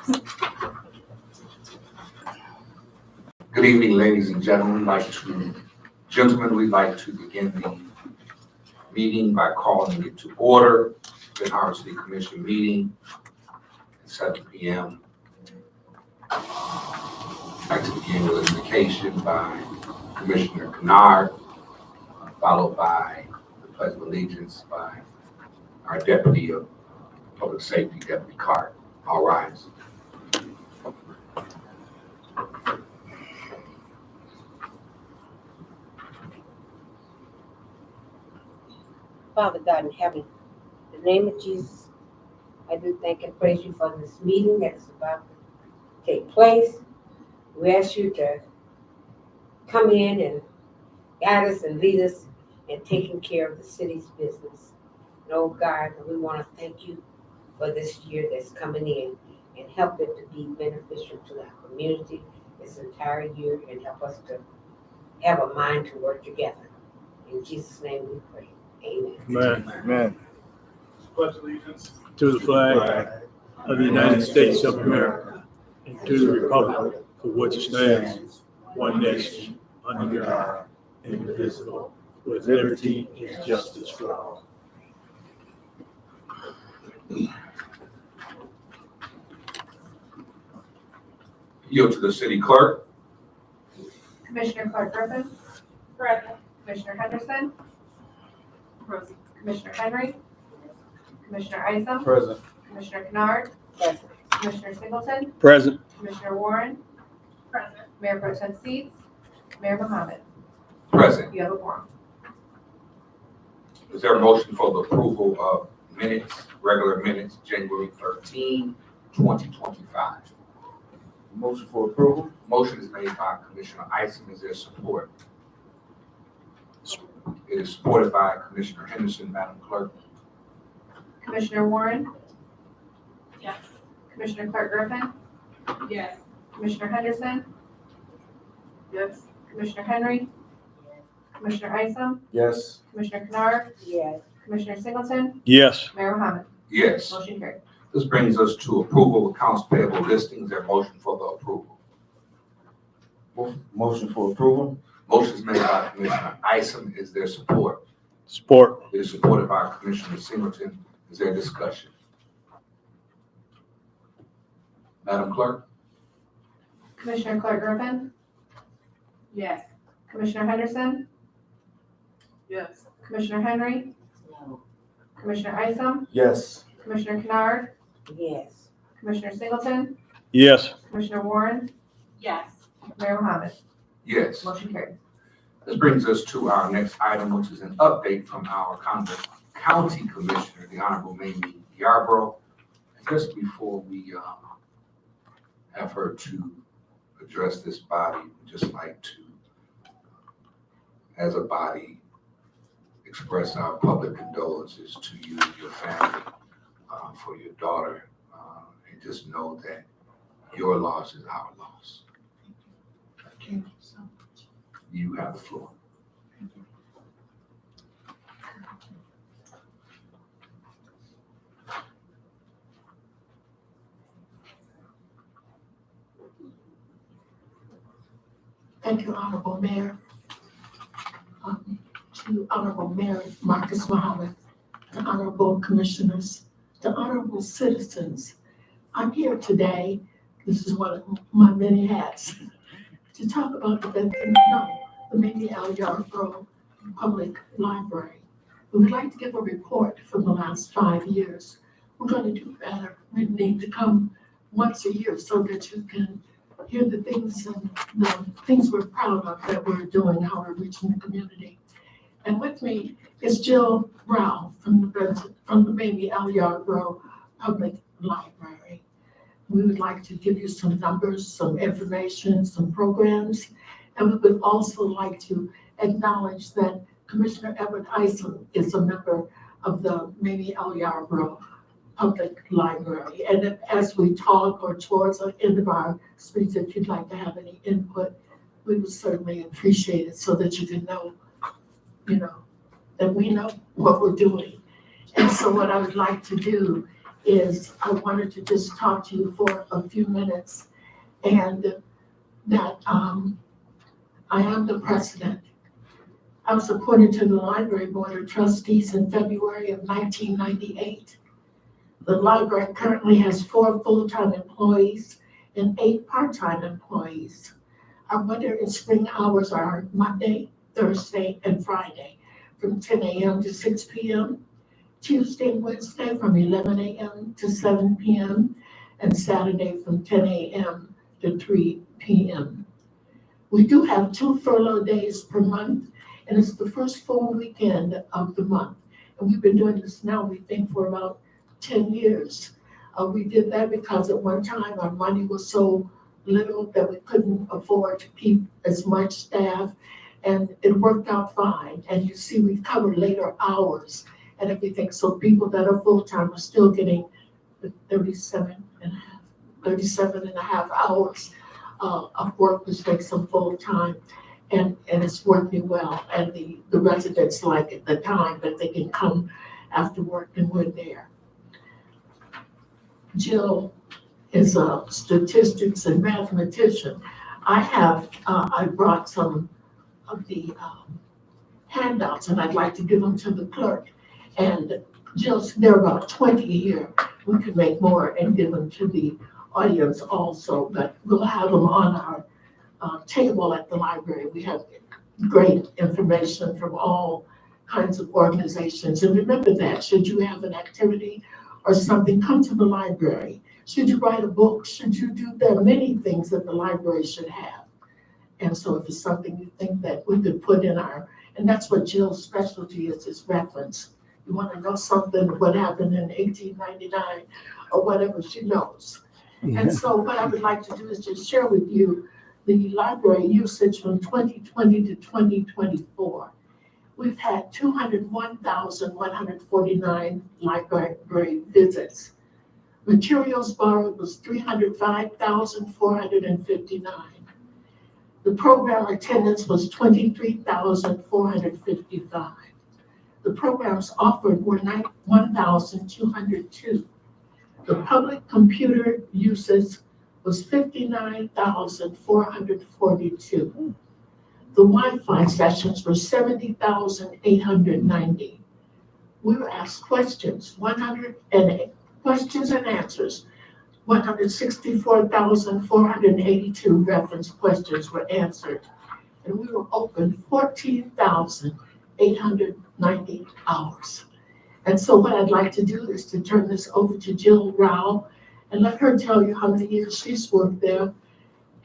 Good evening, ladies and gentlemen. We'd like to begin the meeting by calling it to order. The Howard City Commission meeting at 7 p.m. I'd like to begin with an invocation by Commissioner Kennard, followed by the Pledge of Allegiance by our Deputy of Public Safety, Deputy Carter. All rise. Father God in heaven, in the name of Jesus, I do thank and praise you for this meeting that is about to take place. We ask you to come in and guide us and lead us in taking care of the city's business. And oh God, we want to thank you for this year that's coming in and help it to be beneficial to our community this entire year and help us to have a mind to work together. In Jesus' name we pray. Amen. Amen. Amen. Pledge allegiance To the flag of the United States of America and to the republic for which it stands, one nation, under God, indivisible, with liberty and justice for all. Yield to the city clerk. Commissioner Clark Griffin. Present. Commissioner Henderson. Present. Commissioner Henry. Commissioner Isom. Present. Commissioner Kennard. Present. Commissioner Singleton. Present. Commissioner Warren. Present. Mayor Pro Tem Seats. Mayor Mohammed. Present. You have a quorum. Is there a motion for the approval of minutes, regular minutes, January 13, 2025? Motion for approval. Motion is made by Commissioner Isom. Is there support? It is supported by Commissioner Henderson. Madam Clerk. Commissioner Warren. Yes. Commissioner Clark Griffin. Yes. Commissioner Henderson. Yes. Commissioner Henry. Commissioner Isom. Yes. Commissioner Kennard. Yes. Commissioner Singleton. Yes. Mayor Mohammed. Yes. Motion carried. This brings us to approval of accounts payable listings. Is there a motion for the approval? Motion for approval. Motion is made by Commissioner Isom. Is there support? Support. It is supported by Commissioner Singleton. Is there discussion? Madam Clerk. Commissioner Clark Griffin. Yes. Commissioner Henderson. Yes. Commissioner Henry. No. Commissioner Isom. Yes. Commissioner Kennard. Yes. Commissioner Singleton. Yes. Commissioner Warren. Yes. Mayor Mohammed. Yes. Motion carried. This brings us to our next item, which is an update from our County Commissioner, the Honorable Mamie Yarbrough. Just before we have her to address this body, we'd just like to, as a body, express our public condolences to you and your family for your daughter, and just know that your loss is our loss. Thank you so much. You have the floor. Thank you, Honorable Mayor. To Honorable Mayor Marcus Muhammad, the Honorable Commissioners, the Honorable Citizens. I'm here today, this is one of my many hats, to talk about the Mamie L. Yarbrough Public Library. We would like to give a report from the last 5 years. We're going to do better. We need to come once a year so that you can hear the things and the things we're proud of that we're doing, how we're reaching the community. And with me is Jill Rao from the Mamie L. Yarbrough Public Library. We would like to give you some numbers, some information, some programs, and we would also like to acknowledge that Commissioner Edward Isom is a member of the Mamie L. Yarbrough Public Library. And if, as we talk or towards the end of our speech, if you'd like to have any input, we would certainly appreciate it so that you can know, that we know what we're doing. And so what I would like to do is I wanted to just talk to you for a few minutes, and that I am the president. I was appointed to the Library Board of Trustees in February of 1998. The library currently has 4 full-time employees and 8 part-time employees. Our winter and spring hours are Monday, Thursday, and Friday from 10 a.m. to 6 p.m., Tuesday and Wednesday from 11 a.m. to 7 p.m., and Saturday from 10 a.m. to 3 p.m. We do have 2 furlough days per month, and it's the first full weekend of the month. And we've been doing this now, we think, for about 10 years. We did that because at one time our money was so little that we couldn't afford to keep as much staff, and it worked out fine. And you see, we covered later hours and everything, so people that are full-time are still getting the 37 and a half hours of work, which makes them full-time, and it's working well. And the residents like it, the time that they can come after work and we're there. Jill is a statistics and mathematician. I brought some of the handouts, and I'd like to give them to the clerk. And Jill, there are about 20 here. We could make more and give them to the audience also, but we'll have them on our table at the library. We have great information from all kinds of organizations. And remember that, should you have an activity or something, come to the library. Should you write a book? Should you do, there are many things that the library should have. And so if it's something you think that we could put in our, and that's what Jill's specialty is reference. You want to know something, what happened in 1899 or whatever, she knows. And so what I would like to do is just share with you the library usage from 2020 to 2024. We've had 201,149 library visits. Materials borrowed was 305,459. The program attendance was 23,455. The programs offered were 1,202. The public computer uses was 59,442. The Wi-Fi sessions were 70,890. We were asked questions, 108 questions and answers. 164,482 reference questions were answered. And we were open 14,890 hours. And so what I'd like to do is to turn this over to Jill Rao and let her tell you how many years she's worked there.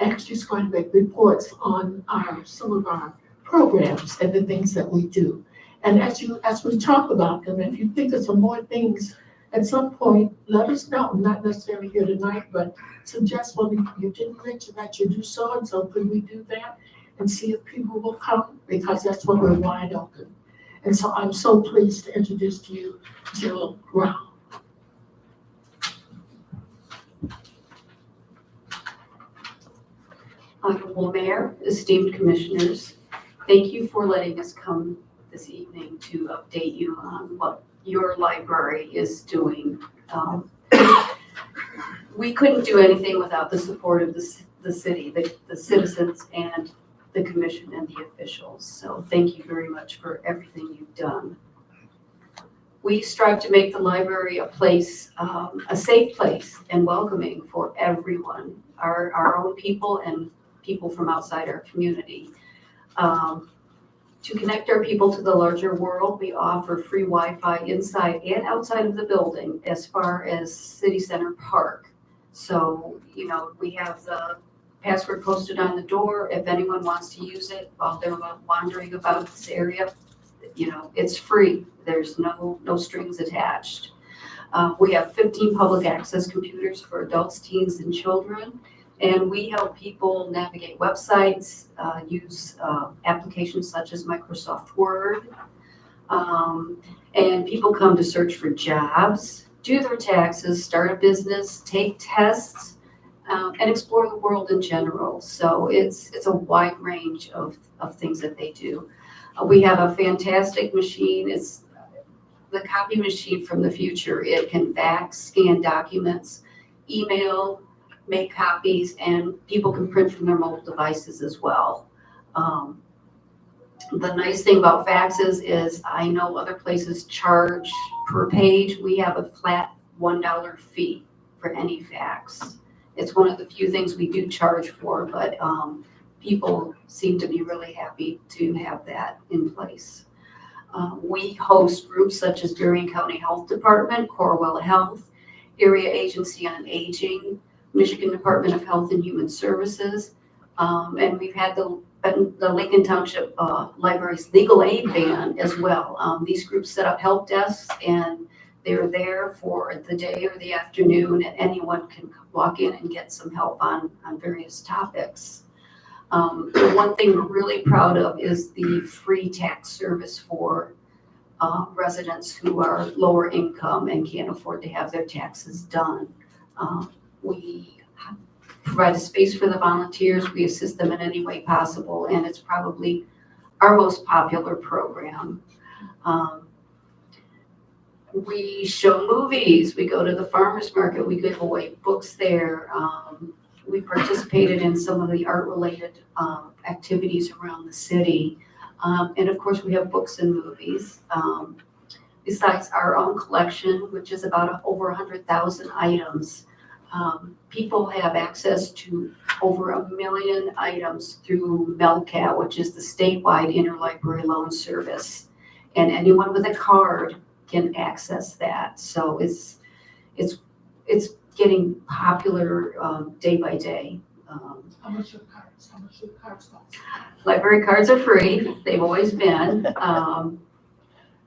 And she's going to make reports on some of our programs and the things that we do. And as we talk about them, if you think of some more things at some point, let us know. Not necessarily here tonight, but suggest, well, you didn't mention that you do so and so. Could we do that? And see if people will come, because that's when we're wide open. And so I'm so pleased to introduce to you Jill Rao. Honorable Mayor, esteemed commissioners, thank you for letting us come this evening to update you on what your library is doing. We couldn't do anything without the support of the city, the citizens, and the commission and the officials. So thank you very much for everything you've done. We strive to make the library a place, a safe place and welcoming for everyone, our own people and people from outside our community. To connect our people to the larger world, we offer free Wi-Fi inside and outside of the building as far as City Center Park. So, we have the password posted on the door. If anyone wants to use it while they're wandering about this area, it's free. There's no strings attached. We have 15 public access computers for adults, teens, and children. And we help people navigate websites, use applications such as Microsoft Word. And people come to search for jobs, do their taxes, start a business, take tests, and explore the world in general. So it's a wide range of things that they do. We have a fantastic machine. the copy machine from the future. It can fax, scan documents, email, make copies, and people can print from their mobile devices as well. The nice thing about faxes is I know other places charge per page. We have a flat $1 fee for any fax. It's one of the few things we do charge for, but people seem to be really happy to have that in place. We host groups such as Berrien County Health Department, Corwell Health, Area Agency on Aging, Michigan Department of Health and Human Services, and we've had the Lincoln Township Library's legal aid van as well. These groups set up help desks, and they're there for the day or the afternoon, and anyone can walk in and get some help on various topics. The one thing we're really proud of is the free tax service for residents who are lower income and can't afford to have their taxes done. We provide a space for the volunteers. We assist them in any way possible, and it's probably our most popular program. We show movies. We go to the farmers market. We give away books there. We participated in some of the art-related activities around the city. And of course, we have books and movies. Besides our own collection, which is about over 100,000 items, people have access to over 1 million items through Melcat, which is the statewide interlibrary loan service. And anyone with a card can access that. So it's getting popular day by day. How much your cards cost? Library cards are free. They've always been.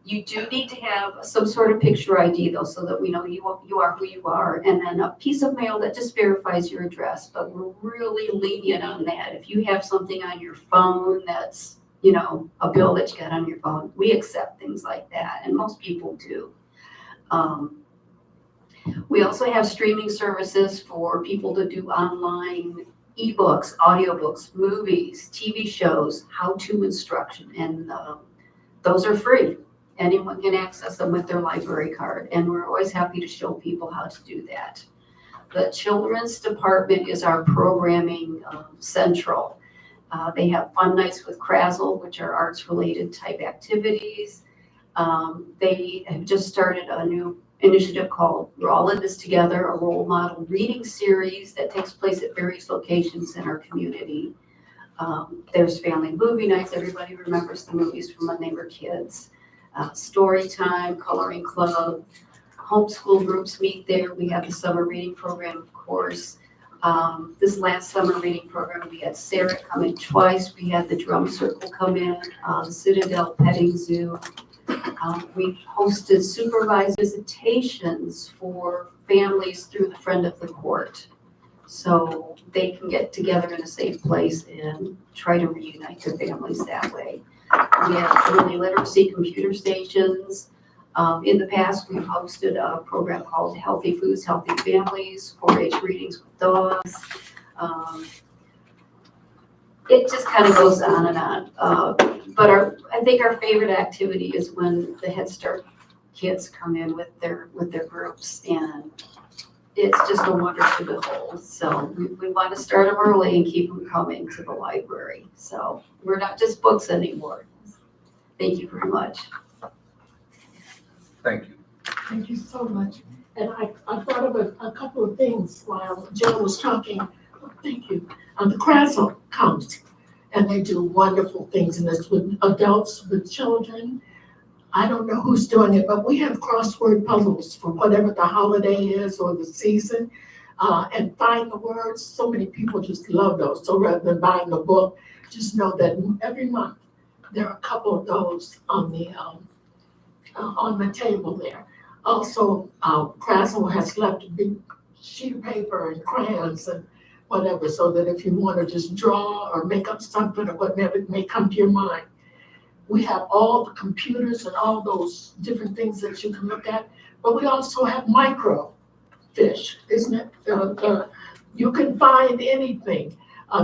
You do need to have some sort of picture ID though, so that we know you are who you are, and then a piece of mail that just verifies your address. But we're really lenient on that. If you have something on your phone that's, a bill that you got on your phone, we accept things like that, and most people do. We also have streaming services for people to do online ebooks, audiobooks, movies, TV shows, how-to instruction, and those are free. Anyone can access them with their library card, and we're always happy to show people how to do that. The children's department is our programming central. They have fun nights with Krazel, which are arts-related type activities. They have just started a new initiative called We're All in This Together, a role model reading series that takes place at various locations in our community. There's family movie nights. Everybody remembers the movies from when they were kids. Story time, coloring club, homeschool groups meet there. We have the summer reading program, of course. This last summer reading program, we had Sarah come in twice. We had the drum circle come in, the Citadel Petting Zoo. We hosted supervised visitations for families through the Friend of the Court, so they can get together in a safe place and try to reunite their families that way. We have early literacy computer stations. In the past, we've hosted a program called Healthy Foods, Healthy Families, 4-H readings with dogs. It just kind of goes on and on. But I think our favorite activity is when the Head Start kids come in with their groups, and it's just a wonder to behold. So we want to start them early and keep them coming to the library. So we're not just books anymore. Thank you very much. Thank you. Thank you so much. And I thought of a couple of things while Joe was talking. Oh, thank you. The Krazel comes and they do wonderful things, and it's with adults, with children. I don't know who's doing it, but we have crossword puzzles for whatever the holiday is or the season, and find the words. So many people just love those. So rather than buying a book, just know that every month there are a couple of those on the table there. Also, Krazel has left a big sheet of paper and crayons and whatever, so that if you want to just draw or make up something or whatever may come to your mind. We have all the computers and all those different things that you can look at, but we also have microfiche, isn't it? You can find anything,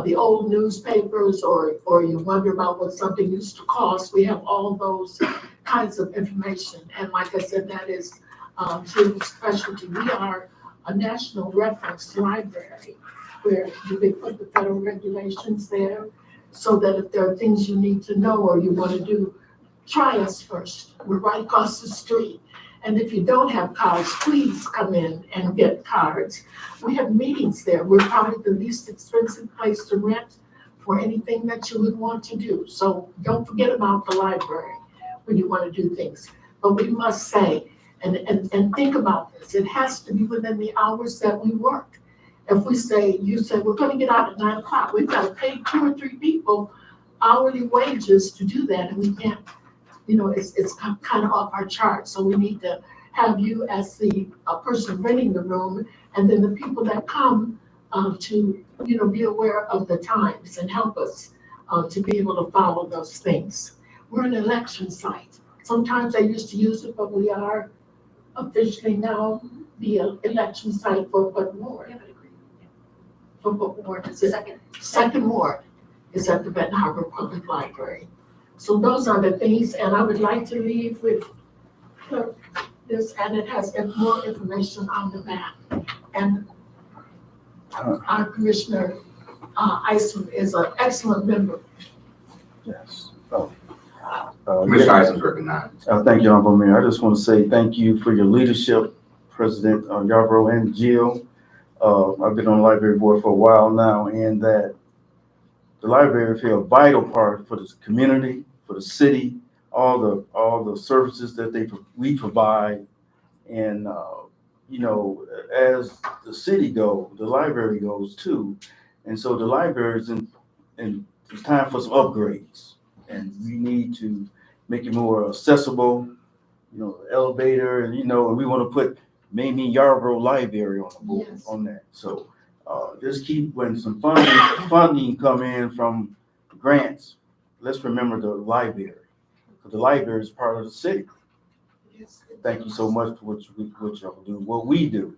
the old newspapers, or you wonder about what something used to cost. We have all those kinds of information. And like I said, that is Jill's specialty. We are a national reference library where they put the federal regulations there so that if there are things you need to know or you want to do, try us first. We're right across the street. And if you don't have cards, please come in and get cards. We have meetings there. We're probably the least expensive place to rent for anything that you would want to do. So don't forget about the library when you want to do things. But we must say, and think about this, it has to be within the hours that we work. If we say, you say, we're gonna get out at 9 o'clock, we've got to pay 2 or 3 people hourly wages to do that, and we can't, it's kind of off our chart. So we need to have you as the person renting the room, and then the people that come to, be aware of the times and help us to be able to follow those things. We're an election site. Sometimes I used to use it, but we are officially now the election site for what ward? For what ward is it? Second ward is at the Benton Harbor Public Library. So those are the things, and I would like to leave with this, and it has more information on the back. And our Commissioner Isom is an excellent member. Yes. Commissioner Isom's recognized. Thank you, Honorable Mayor. I just want to say thank you for your leadership, President Yarbrough and Jill. I've been on the library board for a while now, and that the library plays a vital part for the community, for the city, all the services that we provide. And as the city goes, the library goes too. And so the library is in it's time for some upgrades, and we need to make it more accessible, elevator, and and we want to put maybe Yarbrough Library on the board. Yes. On that. So just keep, when some funding come in from grants, let's remember the library, because the library is part of the city. Yes. Thank you so much for what y'all do, what we do.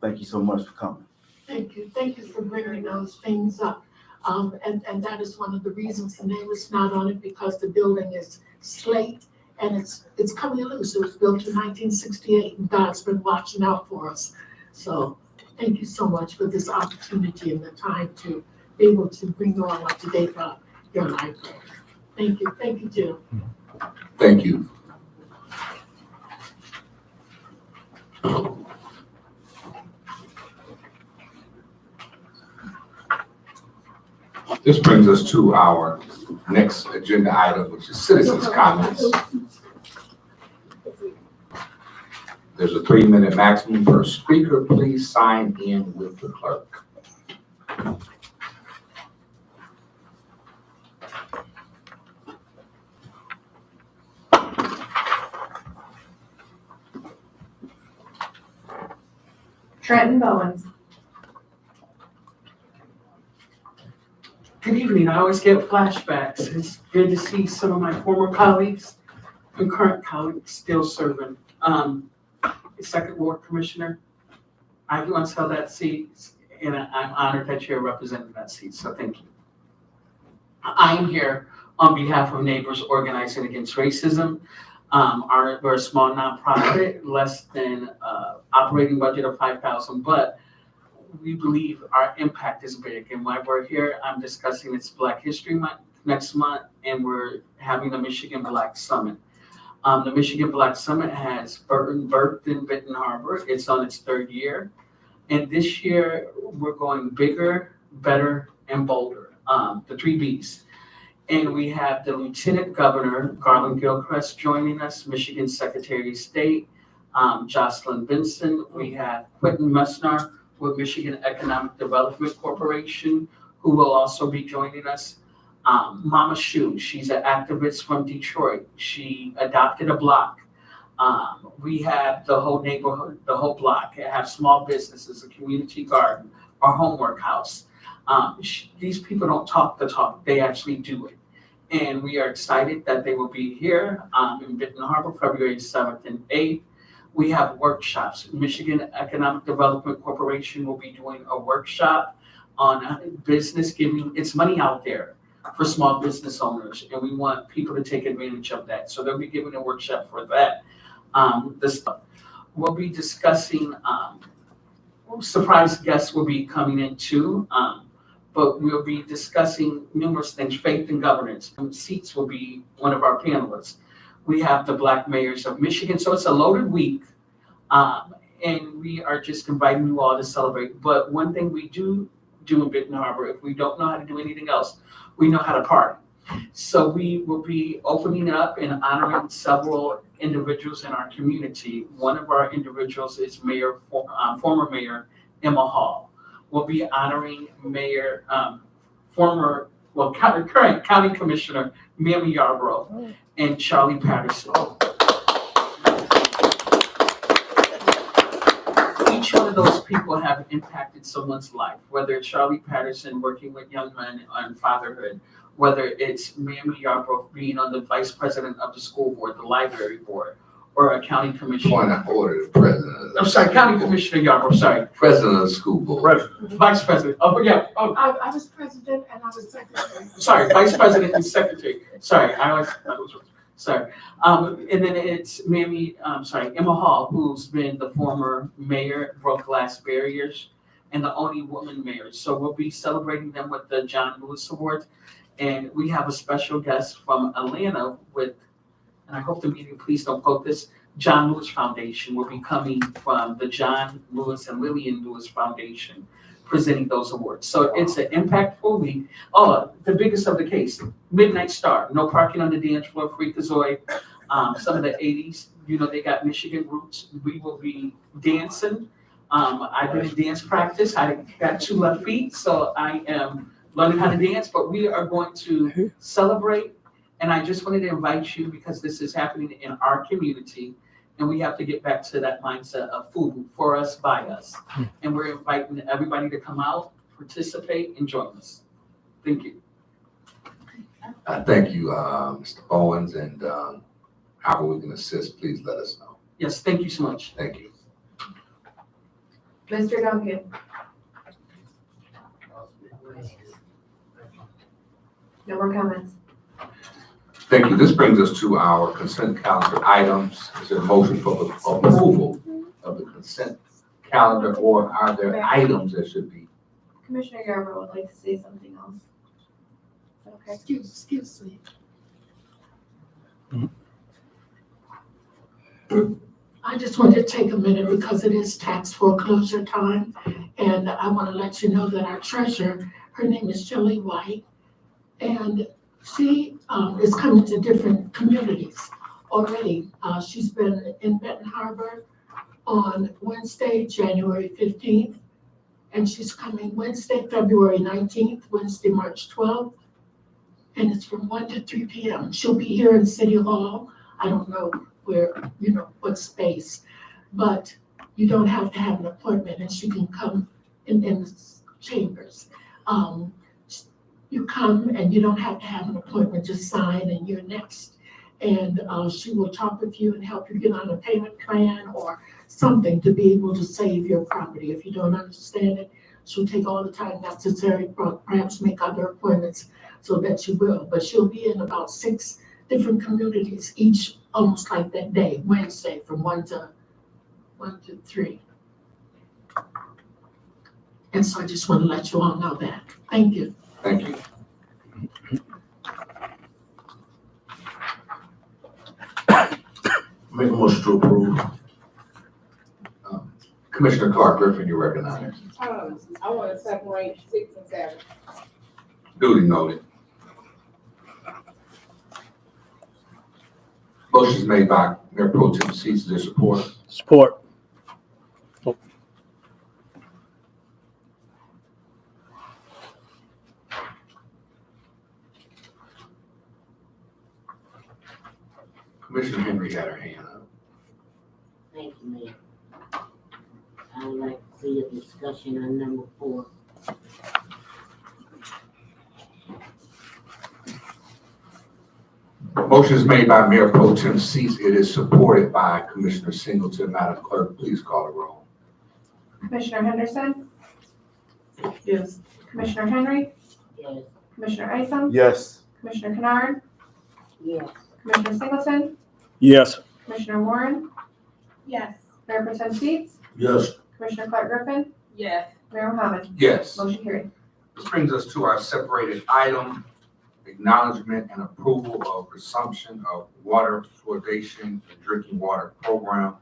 Thank you so much for coming. Thank you. Thank you for bringing those things up. And that is one of the reasons the name is not on it, because the building is slate and it's coming loose. It was built in 1968, and God's been watching out for us. So thank you so much for this opportunity and the time to be able to bring you all up to date about your library. Thank you. Thank you, Jill. Thank you. This brings us to our next agenda item, which is citizens' comments. There's a 3-minute maximum per speaker. Please sign in with the clerk. Trenton Bowens. Good evening. I always get flashbacks. It's good to see some of my former colleagues and current colleagues still serving. Second Ward Commissioner, I once held that seat, and I'm honored that you're representing that seat, so thank you. I am here on behalf of Neighbors Organizing Against Racism. We're a small nonprofit, less than operating budget of $5,000, but we believe our impact is big. And while we're here, I'm discussing it's Black History Month next month, and we're having the Michigan Black Summit. The Michigan Black Summit has birthed in Benton Harbor. It's on its 3rd year. And this year, we're going bigger, better, and bolder, the 3 Bs. And we have the Lieutenant Governor, Garland Gilchrist, joining us, Michigan Secretary of State, Jocelyn Benson. We have Quentin Messner with Michigan Economic Development Corporation, who will also be joining us. Mama Shu, she's an activist from Detroit. She adopted a block. We have the whole neighborhood, the whole block. It have small businesses, a community garden, our homework house. These people don't talk the talk, they actually do it. And we are excited that they will be here in Benton Harbor, February 7th and 8th. We have workshops. Michigan Economic Development Corporation will be doing a workshop on business giving its money out there. for small business owners, and we want people to take advantage of that. So they'll be giving a workshop for that. We'll be discussing, surprise guests will be coming in too, but we'll be discussing numerous things, faith and governance. Seats will be one of our panelists. We have the Black Mayors of Michigan, so it's a loaded week. And we are just inviting you all to celebrate. But one thing we do in Benton Harbor, if we don't know how to do anything else, we know how to party. So we will be opening up and honoring several individuals in our community. One of our individuals is former Mayor Emma Hall. We'll be honoring current County Commissioner Mamie Yarbrough and Charlie Patterson. Each one of those people have impacted someone's life, whether it's Charlie Patterson working with young men on fatherhood, whether it's Mamie Yarbrough being on the vice president of the school board, the library board, or a county commissioner. Point of order, the president. I'm sorry, County Commissioner Yarbrough, sorry. President of the school board. Vice president, oh, yeah, oh, I was president and I was secretary. sorry, vice president and secretary. Sorry, I was sorry. And then it's Emma Hall, who's been the former mayor, broke glass barriers, and the only woman mayor. So we'll be celebrating them with the John Lewis Award. And we have a special guest from Atlanta with, and I hope the meeting, please don't quote this, John Lewis Foundation will be coming from the John Lewis and Lillian Lewis Foundation, presenting those awards. So it's an impactful week. Oh, the biggest of the case, Midnight Star, no parking on the dance floor, Freakazoid. Some of the 80s, they got Michigan roots. We will be dancing. I've been in dance practice. I got 2 left feet, so I am learning how to dance, but we are going to celebrate. And I just wanted to invite you because this is happening in our community. And we have to get back to that mindset of food for us, by us. And we're inviting everybody to come out, participate, and join us. Thank you. Thank you, Mr. Bowens, and however we can assist, please let us know. Yes, thank you so much. Thank you. Mr. Duncan. No more comments. Thank you. This brings us to our consent calendar items. Is there a motion for the approval of the consent calendar, or are there items that should be? Commissioner Yarbrough would like to say something else. Okay. Excuse me. I just wanted to take a minute because it is tax foreclosure time. And I want to let you know that our treasurer, her name is Shelley White, and she is coming to different communities already. She's been in Benton Harbor on Wednesday, January 15th, and she's coming Wednesday, February 19th, Wednesday, March 12th, and it's from 1 to 3 p.m. She'll be here in City Hall. I don't know where, what space, but you don't have to have an appointment, and she can come in the chambers. You come and you don't have to have an appointment, just sign and you're next. And she will talk with you and help you get on a payment plan or something to be able to save your property. If you don't understand it, she'll take all the time necessary, perhaps make other appointments so that you will. But she'll be in about 6 different communities, each almost like that day, Wednesday, from 1 to 3. And so I just want to let you all know that. Thank you. Thank you. Make a motion to approve. Commissioner Clark Griffin, you recognize. I want to separate 6 and 7. Duly noted. Motion is made by Mayor Pro Tem Seats. Is there support? Support. Commissioner Henry had her hand up. Thank you, Mayor. I would like to see a discussion on number 4. Motion is made by Mayor Pro Tem Seats. It is supported by Commissioner Singleton. Madam Clerk, please call the roll. Commissioner Henderson, Yes. Commissioner Henry, Yes. Commissioner Isom, Yes. Commissioner Kennard, Yes. Commissioner Singleton, Yes. Commissioner Warren, Yes. Mayor Pro Tem Seats, Yes. Commissioner Clark Griffin, Yes. Mayor Mohammed. Yes. Motion carried. This brings us to our separated item, acknowledgement and approval of resumption of water fluoridation and drinking water program.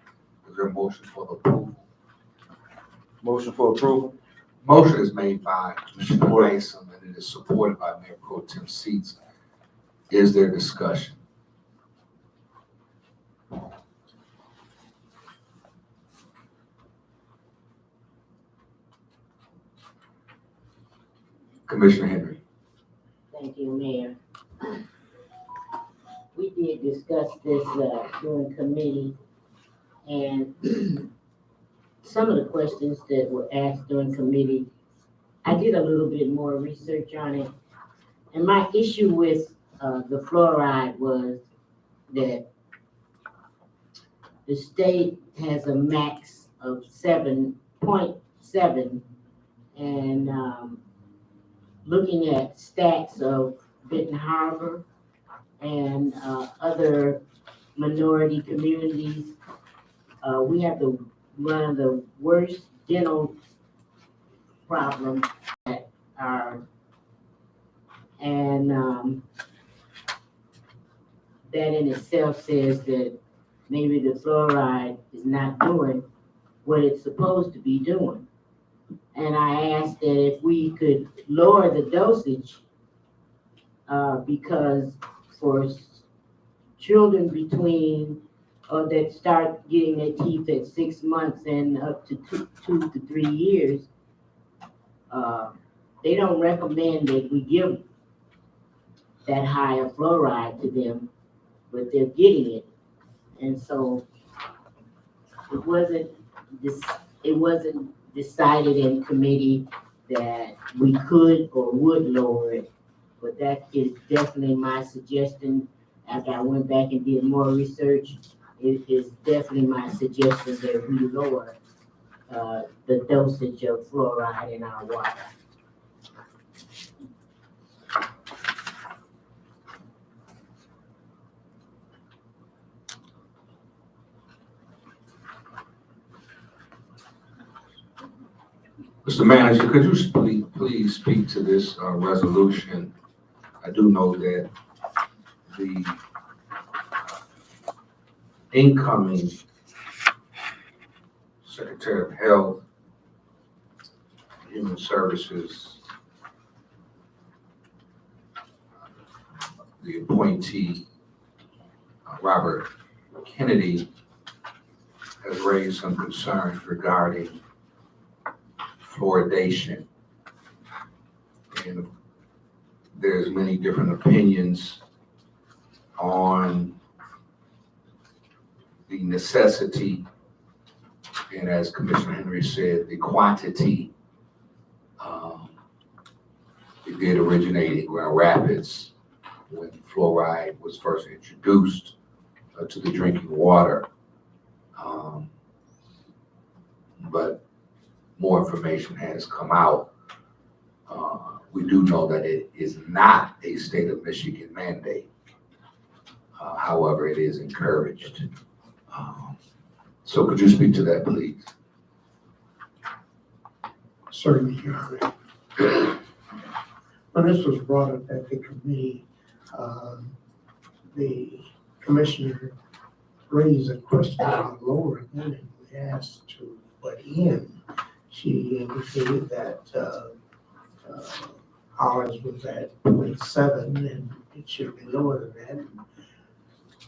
Is there a motion for the approval? Motion for approval. Motion is made by Commissioner Isom and it is supported by Mayor Pro Tem Seats. Is there discussion? Commissioner Henry. Thank you, Mayor. We did discuss this during committee, and some of the questions that were asked during committee, I did a little bit more research on it. And my issue with the fluoride was that the state has a max of 7.7, and looking at stats of Benton Harbor and other minority communities, we have one of the worst dental problems that are, and that in itself says that maybe the fluoride is not doing what it's supposed to be doing. And I asked that if we could lower the dosage, because for children that start getting their teeth at 6 months and up to 2 to 3 years, they don't recommend that we give that high of fluoride to them, but they're getting it. And so it wasn't decided in committee that we could or would lower it, but that is definitely my suggestion. After I went back and did more research, it is definitely my suggestion that we lower the dosage of fluoride in our water. Mr. Manager, could you please speak to this resolution? I do know that the incoming Secretary of Health, Human Services, the appointee, Robert Kennedy, has raised some concerns regarding fluoridation. And there's many different opinions on the necessity, and as Commissioner Henry said, the quantity. It did originate in Grand Rapids when fluoride was first introduced to the drinking water. But more information has come out. We do know that it is not a state of Michigan mandate. However, it is encouraged. So could you speak to that, please? Certainly, Your Honor. When this was brought up at the committee, the commissioner raised a question about lowering it, and we asked to what end. She indicated that ours was at 0.7 and it should be lower than that.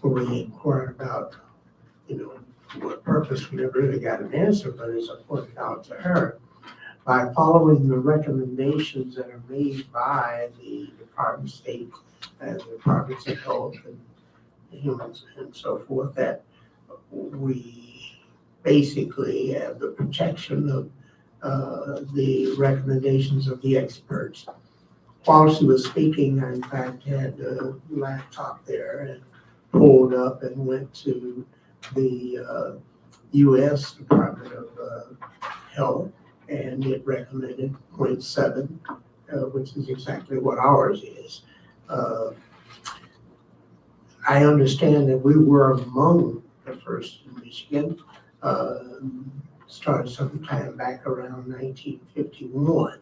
When we inquired about, what purpose, we never really got an answer, but as I pointed out to her, by following the recommendations that are made by the Department of State and the Departments of Health and Humans and so forth, that we basically have the protection of the recommendations of the experts. While she was speaking, I in fact had a laptop there and pulled up and went to the U.S. Department of Health, and it recommended 0.7 which is exactly what ours is. I understand that we were among the first in Michigan, started sometime back around 1951.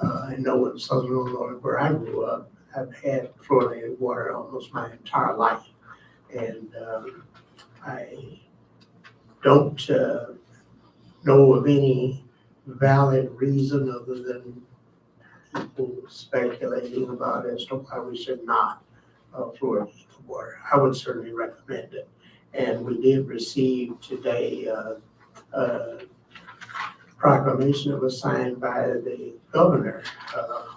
I know in southern Illinois where I grew up, I've had fluoridated water almost my entire life. And I don't know of any valid reason other than people speculating about as to why we should not fluoridate the water. I would certainly recommend it. And we did receive today a proclamation that was signed by the governor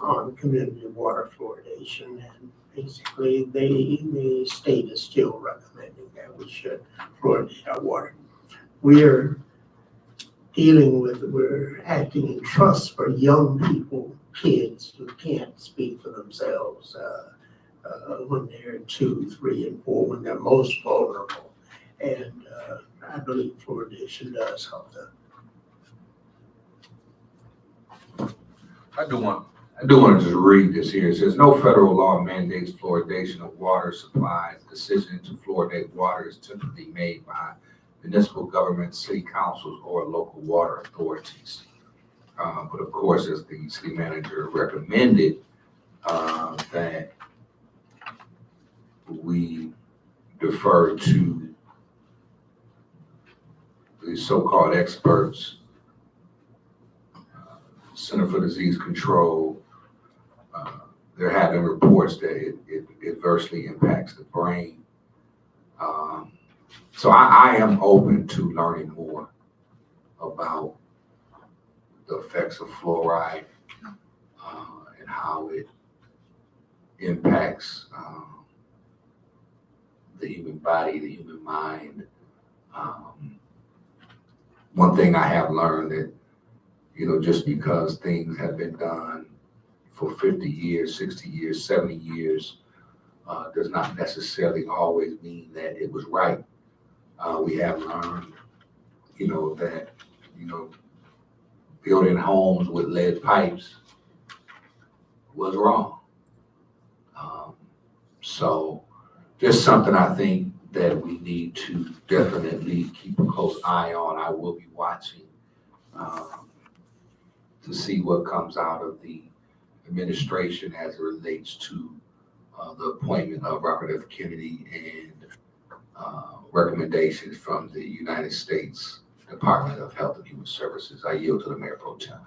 on community water fluoridation. And basically, the state is still recommending that we should fluoridate our water. We're acting in trust for young people, kids who can't speak for themselves when they're 2, 3, and 4, when they're most vulnerable. And I believe fluoridation does help them. I do want to just read this here. It says, no federal law mandates fluoridation of water supplies. Decision to fluoridate water is typically made by municipal governments, city councils, or local water authorities. But of course, as the city manager recommended, that we defer to the so-called experts, Center for Disease Control. There have been reports that it adversely impacts the brain. So I am open to learning more about the effects of fluoride and how it impacts the human body, the human mind. One thing I have learned that, just because things have been done for 50 years, 60 years, 70 years, does not necessarily always mean that it was right. We have learned, that, building homes with lead pipes was wrong. So just something I think that we need to definitely keep a close eye on. I will be watching to see what comes out of the administration as it relates to the appointment of Robert F. Kennedy and recommendations from the United States Department of Health and Human Services. I yield to the Mayor Pro Tem.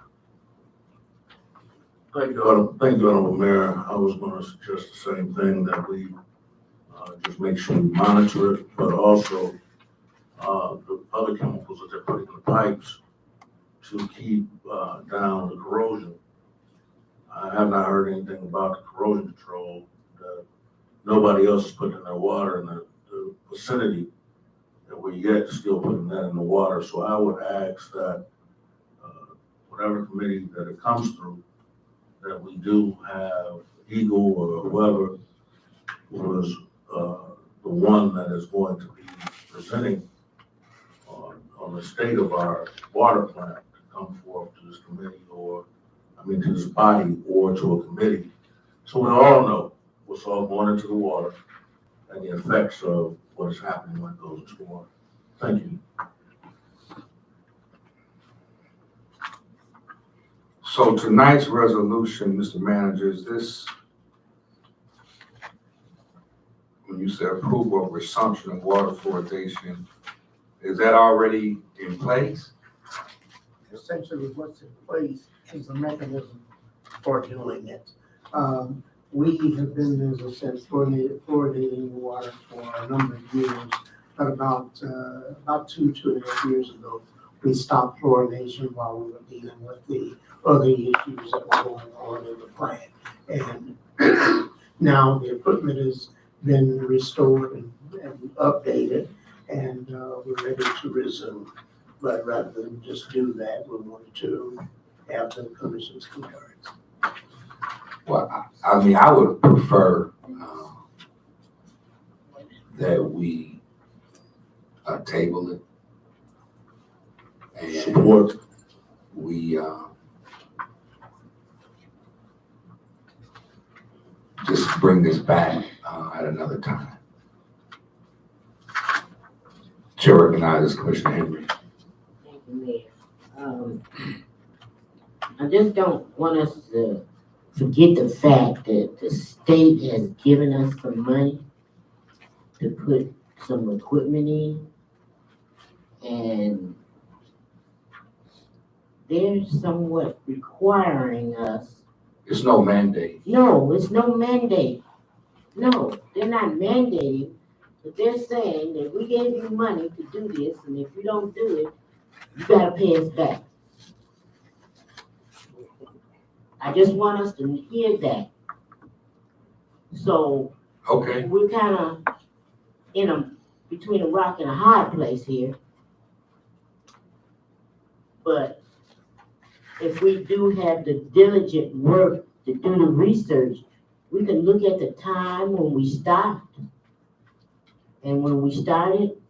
Thank you, Honorable Mayor. I was going to suggest the same thing, that we just make sure we monitor it, but also the other chemicals that they're putting in the pipes to keep down the corrosion. I have not heard anything about the corrosion control that nobody else is putting in their water in the vicinity, that we're yet still putting that in the water. So I would ask that whatever committee that it comes through, that we do have Eagle or whoever was the one that is going to be presenting on the state of our water plant to come forth to this committee, to this body or to a committee, so we all know what's all going into the water and the effects of what is happening when it goes into the water. Thank you. So tonight's resolution, Mr. Manager, is this, when you said approval of resumption of water fluoridation, is that already in place? Essentially, what's in place is a mechanism for doing it. We have been, as I said, fluoridating water for a number of years, but about 2.5 years ago, we stopped fluoridation while we were dealing with the other issues that were going on in the plant. And now the equipment has been restored and updated, and we're ready to resume. But rather than just do that, we wanted to have the commission's concurrence. Well, I would prefer that we table it. And support. We bring this back at another time. Chair recognizes Commissioner Henry. Thank you, Mayor. I just don't want us to forget the fact that the state has given us some money to put some equipment in. And they're somewhat requiring us. It's no mandate. No, it's no mandate. No, they're not mandating, but they're saying that we gave you money to do this, and if you don't do it, you gotta pay us back. I just want us to hear that. So Okay. we're kinda between a rock and a hard place here. But if we do have the diligent work to do the research, we can look at the time when we stopped and when we started,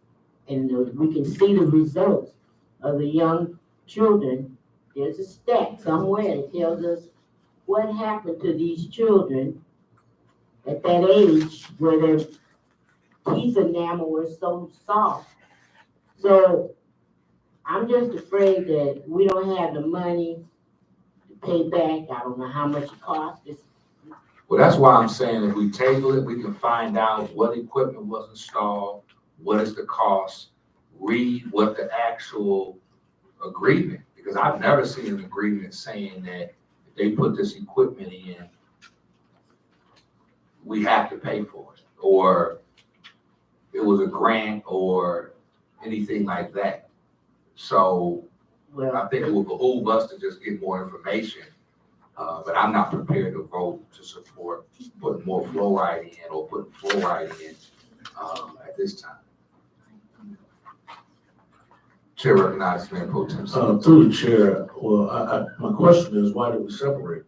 and we can see the results of the young children. There's a stat somewhere that tells us what happened to these children at that age where their teeth enamel was so soft. So I'm just afraid that we don't have the money to pay back. I don't know how much it costs. Well, that's why I'm saying if we table it, we can find out what equipment was installed, what is the cost, read what the actual agreement, because I've never seen an agreement saying that if they put this equipment in, we have to pay for it, or it was a grant or anything like that. So I think it will behoove us to just get more information. But I'm not prepared to vote to support putting more fluoride in or putting fluoride in at this time. Chair recognizes Mayor Pro Tem. Through the chair, well, my question is, why did we separate?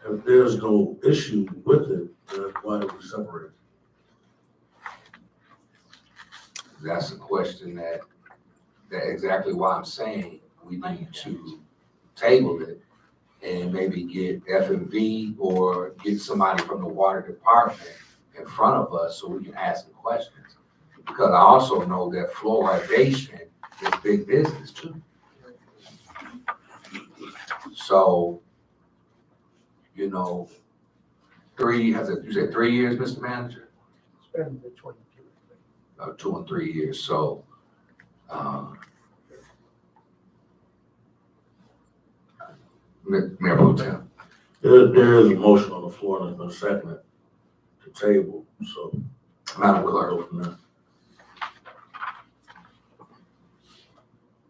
If there's no issue with it, then why did we separate? That's a question that exactly why I'm saying we need to table it and maybe get FMV or get somebody from the water department in front of us so we can ask them questions. Because I also know that fluoridation is big business too. So, you know, you said 3 years, Mr. Manager? It's been the 22. 2 and 3 years, so, Mayor Pro Tem. There is a motion on the floor and a second to table, so. Madam Clerk.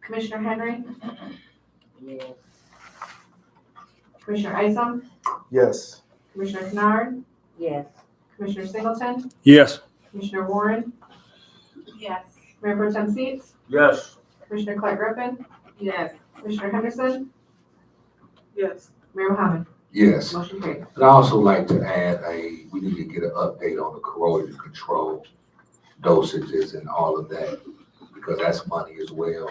Commissioner Henry, Yes. Commissioner Isom, Yes. Commissioner Kennard, Yes. Commissioner Singleton, Yes. Commissioner Warren, Yes. Mayor Pro Tem Seats, Yes. Commissioner Clark Griffin, Yes. Commissioner Henderson, Yes. Mayor Mohammed. Yes. Motion carried. I'd also like to add we need to get an update on the corrosion control dosages and all of that, because that's money as well.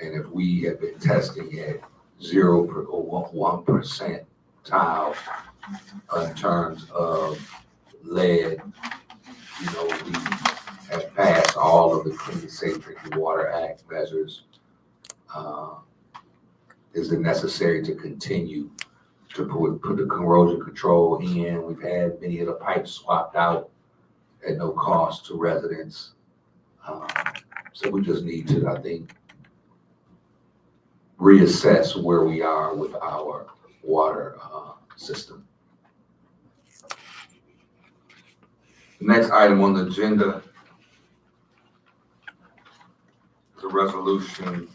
And if we have been testing at 0 or 1% tile in terms of lead, we have passed all of the Clean Safe Drinking Water Act measures. Is it necessary to continue to put the corrosion control in? We've had many of the pipes swapped out at no cost to residents. So we just need to, I think, reassess where we are with our water system. Next item on the agenda is a resolution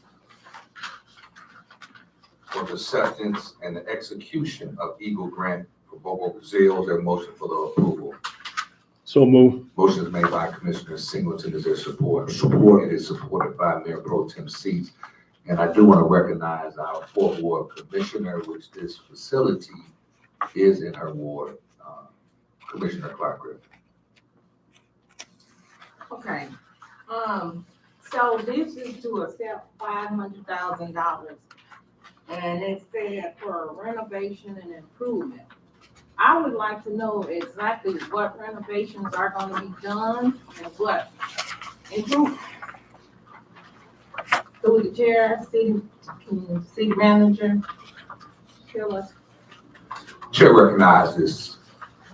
for the acceptance and the execution of Eagle Grant for Bobo Brazil. Is there a motion for the approval? So move. Motion is made by Commissioner Singleton. Is there support? Support. It is supported by Mayor Pro Tem Seats. And I do want to recognize our Fourth Ward Commissioner, which this facility is in her ward, Commissioner Clark Griffin. Okay, so this is to accept $500,000 and it said for renovation and improvement. I would like to know exactly what renovations are gonna be done and what improvement. Through the chair, city manager, tell us. Chair recognizes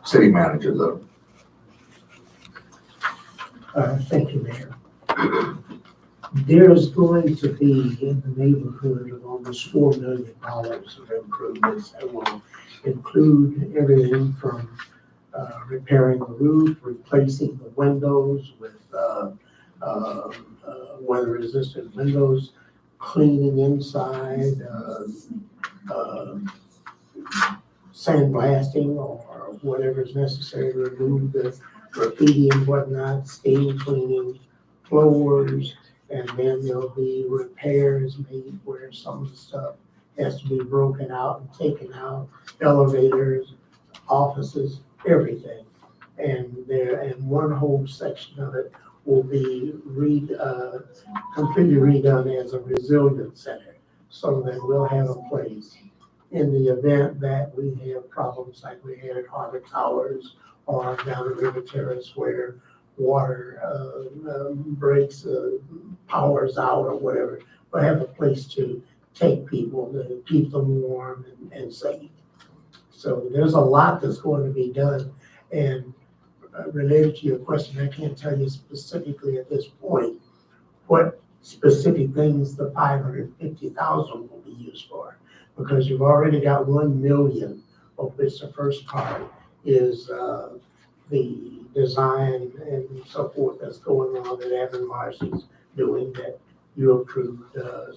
City Manager Little. Thank you, Mayor. There's going to be in the neighborhood of almost $4 million of improvements that will include everything from repairing the roof, replacing the windows with weather-resistant windows, cleaning inside, sandblasting or whatever is necessary to remove the graffiti and whatnot, stain cleaning, floors, and then there'll be repairs made where some of the stuff has to be broken out and taken out, elevators, offices, everything. And one whole section of it will be completely redone as a resilience center, so that we'll have a place in the event that we have problems like we had at Harbor Towers or down at River Terrace where water breaks, power's out or whatever. We'll have a place to take people, to keep them warm and safe. So there's a lot that's going to be done. And related to your question, I can't tell you specifically at this point what specific things the $550,000 will be used for, because you've already got 1 million, of which the first part is the design and so forth that's going on that Evan Marsh is doing that you approved a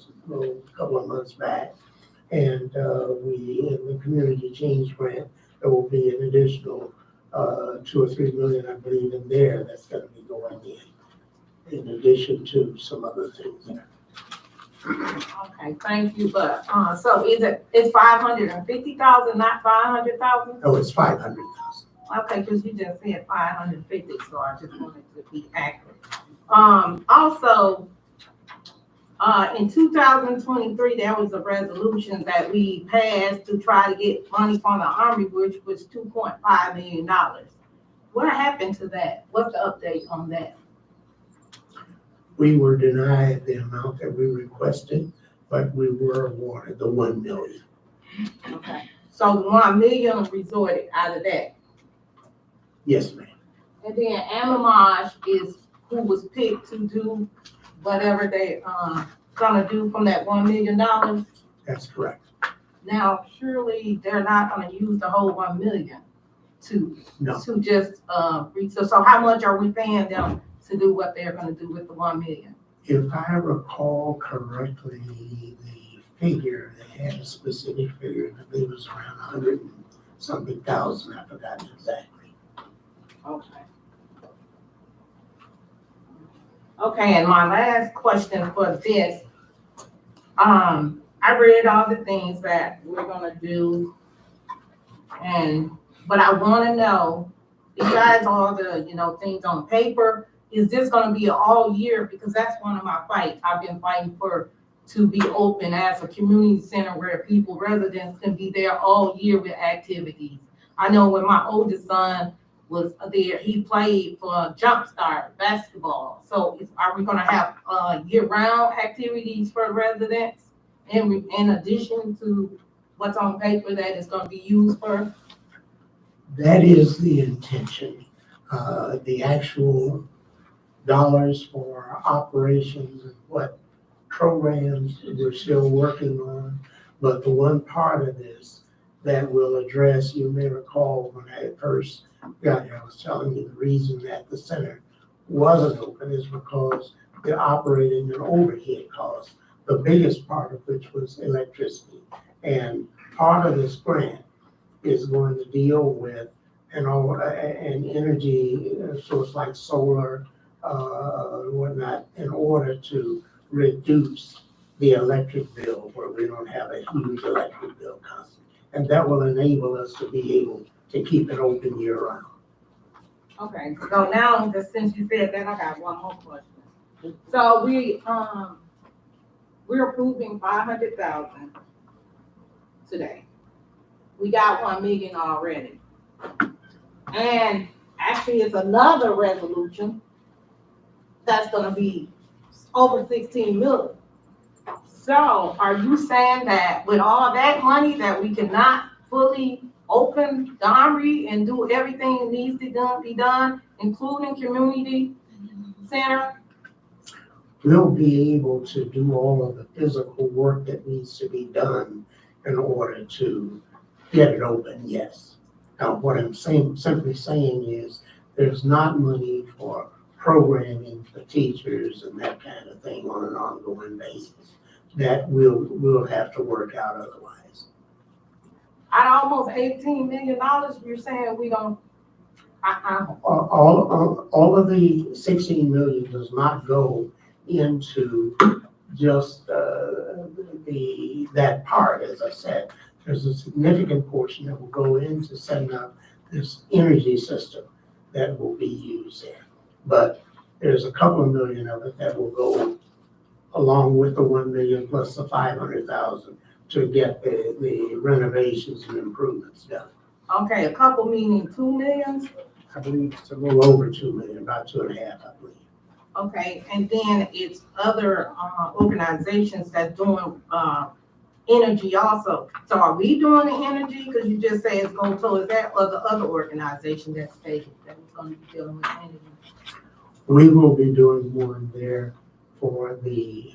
couple of months back. And we, in the community change grant, there will be an additional 2 or 3 million, I believe, in there that's going to be going in addition to some other things there. Okay, thank you, but, so it's 550,000, not 500,000? Oh, it's 500,000. Okay, because you just said 550, so I just wanted to be accurate. Also, in 2023, there was a resolution that we passed to try to get money from the Army, which was $2.5 million. What happened to that? What's the update on that? We were denied the amount that we requested, but we were awarded the 1 million. Okay, so the 1 million resorted out of that. Yes, ma'am. And then Amimage is who was picked to do whatever they gonna do from that $1 million. That's correct. Now, surely they're not gonna use the whole 1 million to just so how much are we paying them to do what they're gonna do with the 1 million? If I recall correctly, the figure, they had a specific figure, I believe it was around 100 and something thousand, I forgot exactly. Okay. Okay, and my last question for this, I read all the things that we're gonna do, but I wanna know, besides all the, things on paper, is this gonna be an all year? Because that's one of my fights. I've been fighting to be open as a community center where residents can be there all year with activities. I know when my oldest son was there, he played for Jumpstart basketball. So are we gonna have year-round activities for residents in addition to what's on paper that is gonna be used for? That is the intention. The actual dollars for operations and what programs we're still working on. But the one part of this that will address, you may recall when I first got here, I was telling you the reason that the center wasn't open is because they're operating an overhead cost, the biggest part of which was electricity. And part of this grant is going to deal with an energy source like solar, whatnot, in order to reduce the electric bill where we don't have a huge electric bill constantly. And that will enable us to be able to keep it open year round. Okay, so now, since you said that, I got one more question. So we're approving 500,000. today. We got 1 million already. And actually, it's another resolution that's gonna be over 16 million. So are you saying that with all that money that we cannot fully open the Armory and do everything that needs to be done, including community center? We'll be able to do all of the physical work that needs to be done in order to get it open, yes. Now, what I'm simply saying is, there's not money for programming for teachers and that kind of thing on an ongoing basis. That we'll have to work out otherwise. At almost $18 million, you're saying we don't, All of the 16 million does not go into just that part, as I said. There's a significant portion that will go into setting up this energy system that will be used there. But there's a couple of million of it that will go along with the 1 million plus the 500,000 to get the renovations and improvements done. okay, a couple meaning 2 million? I believe it's a little over 2 million, about 2.5, I believe. Okay, and then it's other organizations that's doing energy also. So are we doing the energy? Because you just say it's going towards that, or the other organization that's stated that it's going to be dealing with energy? We will be doing one there for the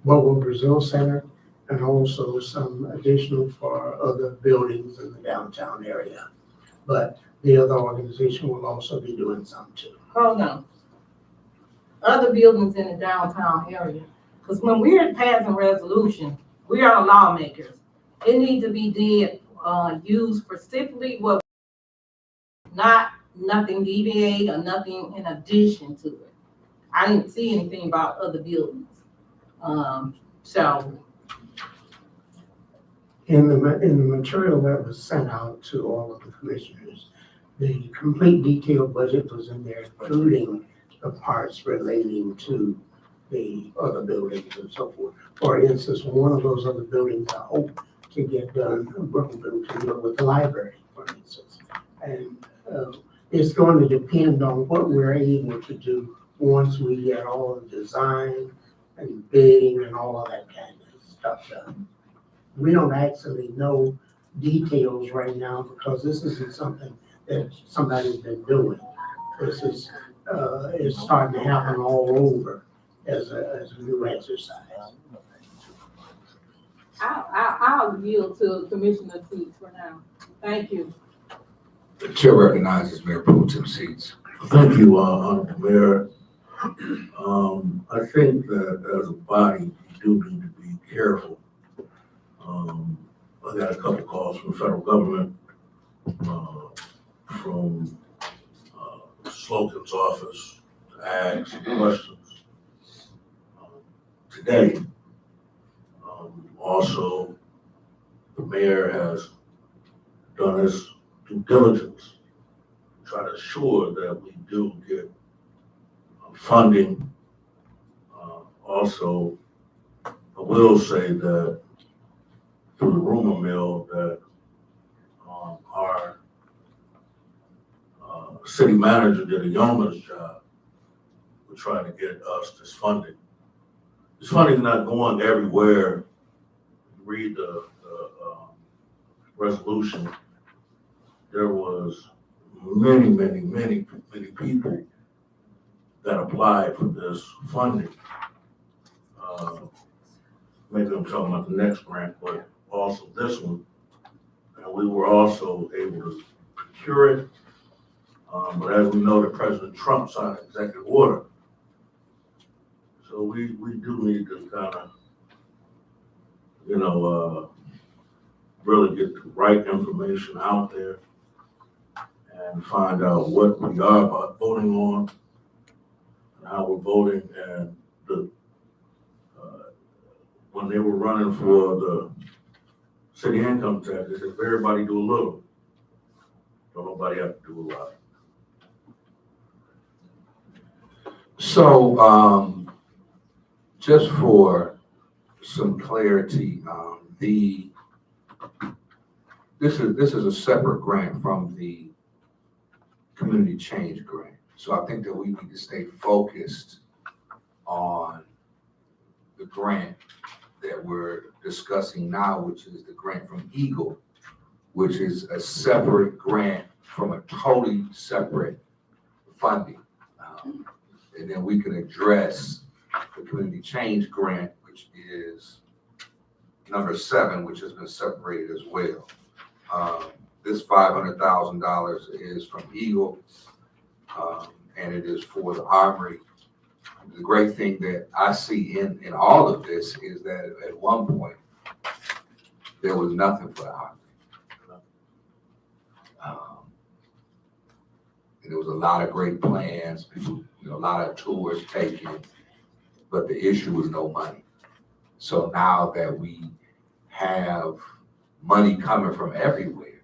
Bobo Brazil Center, and also some additional for other buildings in the downtown area. But the other organization will also be doing some too. Hold on. Other buildings in the downtown area. Because when we're passing resolution, we are lawmakers. It needs to be used specifically what, not nothing deviate or nothing in addition to it. I didn't see anything about other buildings. So In the material that was sent out to all of the commissioners, the complete detailed budget was in there, including the parts relating to the other buildings and so forth. For instance, one of those other buildings I hope to get done, Brooklyn, to deal with the library, for instance. And it's going to depend on what we're able to do once we get all the design and bidding and all of that kind of stuff done. We don't actually know details right now because this isn't something that somebody's been doing. This is it's starting to happen all over as a new exercise. I'll yield to Commissioner Seats for now. Thank you. The chair recognizes Mayor Pro Tem Seats. Thank you, Honorable Mayor. I think that as a body, we do need to be careful. I got a couple calls from the federal government, from Slocum's office to ask questions today. Also, the mayor has done his due diligence, try to assure that we do get funding. Also, I will say that through the rumor mill that our city manager did a yeoman's job with trying to get us this funding. This funding is not going everywhere. You read the resolution. There was many people that applied for this funding. Maybe I'm talking about the next grant, but also this one. And we were also able to procure it. But as we know, that President Trump signed an executive order. So we do need to kind of, really get the right information out there and find out what we are voting on and how we're voting. And when they were running for the city income tax, they said, if everybody do a little, don't nobody have to do a lot. So, just for some clarity, this is a separate grant from the community change grant. So I think that we need to stay focused on the grant that we're discussing now, which is the grant from Eagle, which is a separate grant from a totally separate funding. And then we can address the community change grant, which is number 7, which has been separated as well. This $500,000 is from Eagle, and it is for the Armory. The great thing that I see in all of this is that at one point, there was nothing for the Armory. And there was a lot of great plans, people, a lot of tours taken, but the issue was no money. So now that we have money coming from everywhere,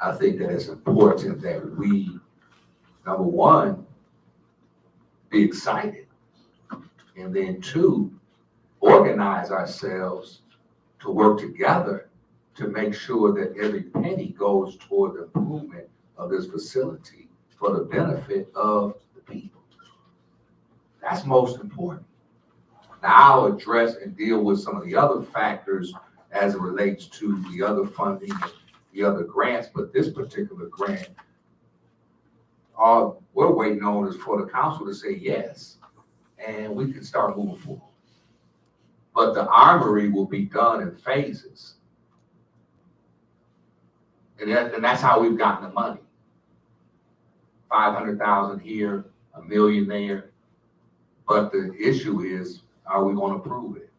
I think that it's important that we, number one, be excited, and then 2, organize ourselves to work together to make sure that every penny goes toward the improvement of this facility for the benefit of the people. That's most important. Now, I'll address and deal with some of the other factors as it relates to the other funding, the other grants, but this particular grant, all we're waiting on is for the council to say yes, and we can start moving forward. But the Armory will be done in phases. And that's how we've gotten the money. 500,000 here, $1 million there. But the issue is, are we going to approve it?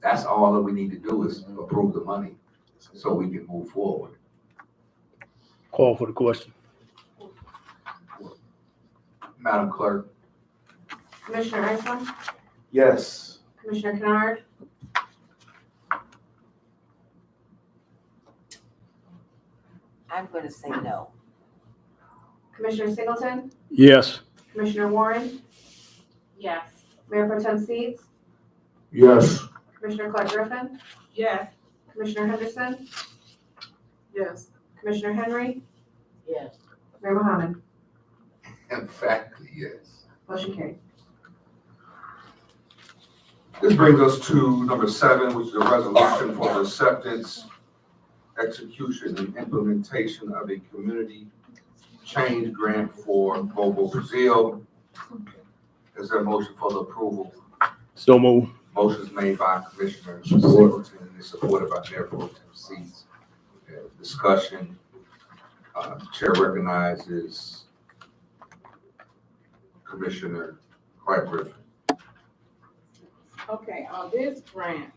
That's all that we need to do is approve the money so we can move forward. Call for the question. Madam Clerk. Commissioner Iceland, Yes. Commissioner Kennard, I'm gonna say no. Commissioner Singleton, Yes. Commissioner Warren. Yes. Mayor Pro Tem Seats, Yes. Commissioner Clark Griffin, Yes. Commissioner Henderson, Yes. Commissioner Henry, Yes. Mayor Mohammed. Emphatically, yes. Motion carried. This brings us to number 7, which is a resolution for the acceptance, execution, and implementation of a community change grant for Bobo Brazil. Is there a motion for the approval? So move. Motion is made by Commissioner Singleton and is supported by Mayor Pro Tem Seats. Discussion. The chair recognizes Commissioner Clark Griffin. Okay, on this grant.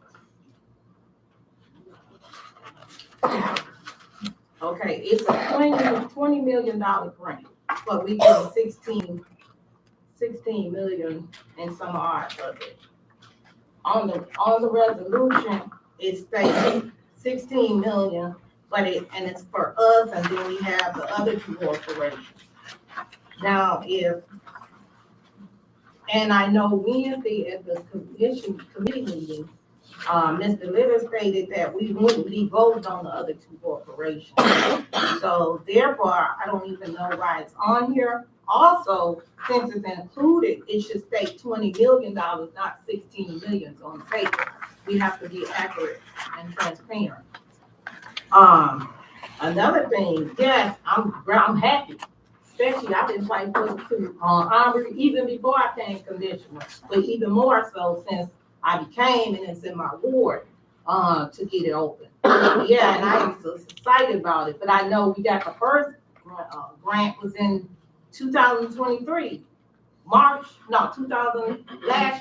Okay, it's a $20 million grant, but we get 16 million and some odd of it. On the resolution, it states 16 million, but it's for us, and then we have the other 2 corporations. Now, and I know Wednesday at the committee meeting, Mr. Litter stated that we wouldn't be voting on the other 2 corporations. So therefore, I don't even know why it's on here. Also, since it's included, it should state $20 million, not 16 million on paper. We have to be accurate and transparent. Another thing, yes, I'm happy. Especially, I've been fighting for the Armory even before I came commissioner, but even more so since I became, and it's in my ward, to get it open. Yeah, and I am so excited about it, but I know we got the first grant was in 2023, last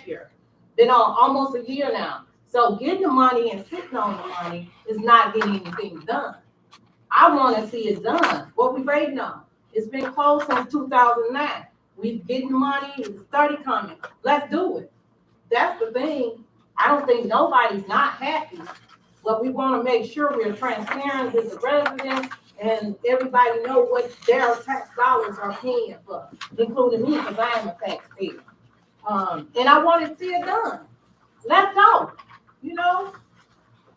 year. Been on almost a year now. So getting the money and sitting on the money is not getting anything done. I want to see it done. What we waiting on? It's been closed since 2009. We're getting money, it's 30 coming. Let's do it. That's the thing. I don't think nobody's not happy, but we want to make sure we're transparent with the residents and everybody know what their tax dollars are paying for, including me, because I am a taxpayer. And I want to see it done. Let's go, you know?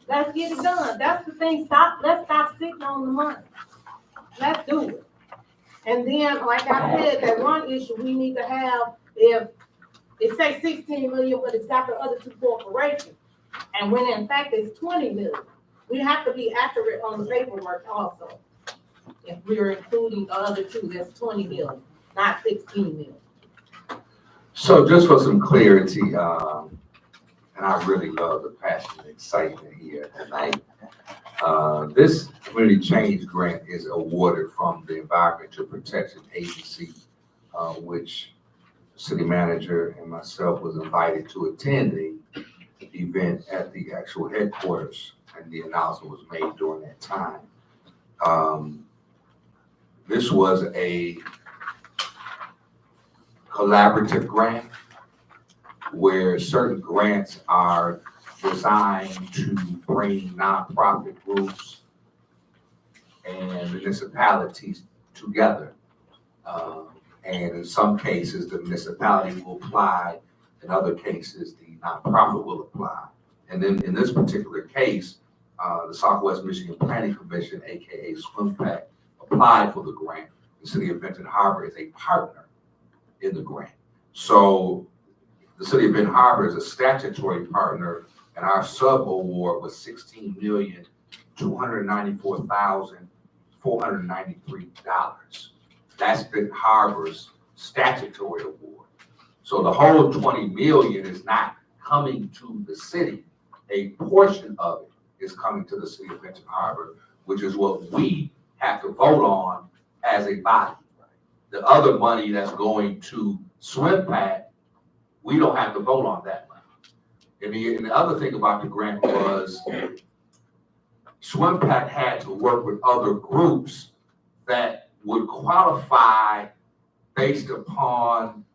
Let's get it done. That's the thing. Let's stop sitting on the money. Let's do it. And then, like I said, that one issue we need to have, if it says 16 million, but it's got the other two corporations. And when in fact it's 20 million. We have to be accurate on the paperwork also. If we're including the other two, that's 20 million, not 16 million. So just for some clarity, and I really love the passion and excitement here tonight. This community change grant is awarded from the Environmental Protection Agency, which city manager and myself was invited to attend the event at the actual headquarters, and the announcement was made during that time. This was a collaborative grant where certain grants are designed to bring nonprofit groups and municipalities together. And in some cases, the municipality will apply. In other cases, the nonprofit will apply. And then in this particular case, the Southwest Michigan Planning Commission, AKA SWIMPAC, applied for the grant. The city of Benton Harbor is a partner in the grant. So the city of Benton Harbor is a statutory partner, and our sub-award was $16,294,493. That's Benton Harbor's statutory award. So the whole 20 million is not coming to the city. A portion of it is coming to the city of Benton Harbor, which is what we have to vote on as a body. The other money that's going to SWIMPAC, we don't have to vote on that money. And the other thing about the grant was SWIMPAC had to work with other groups that would qualify based upon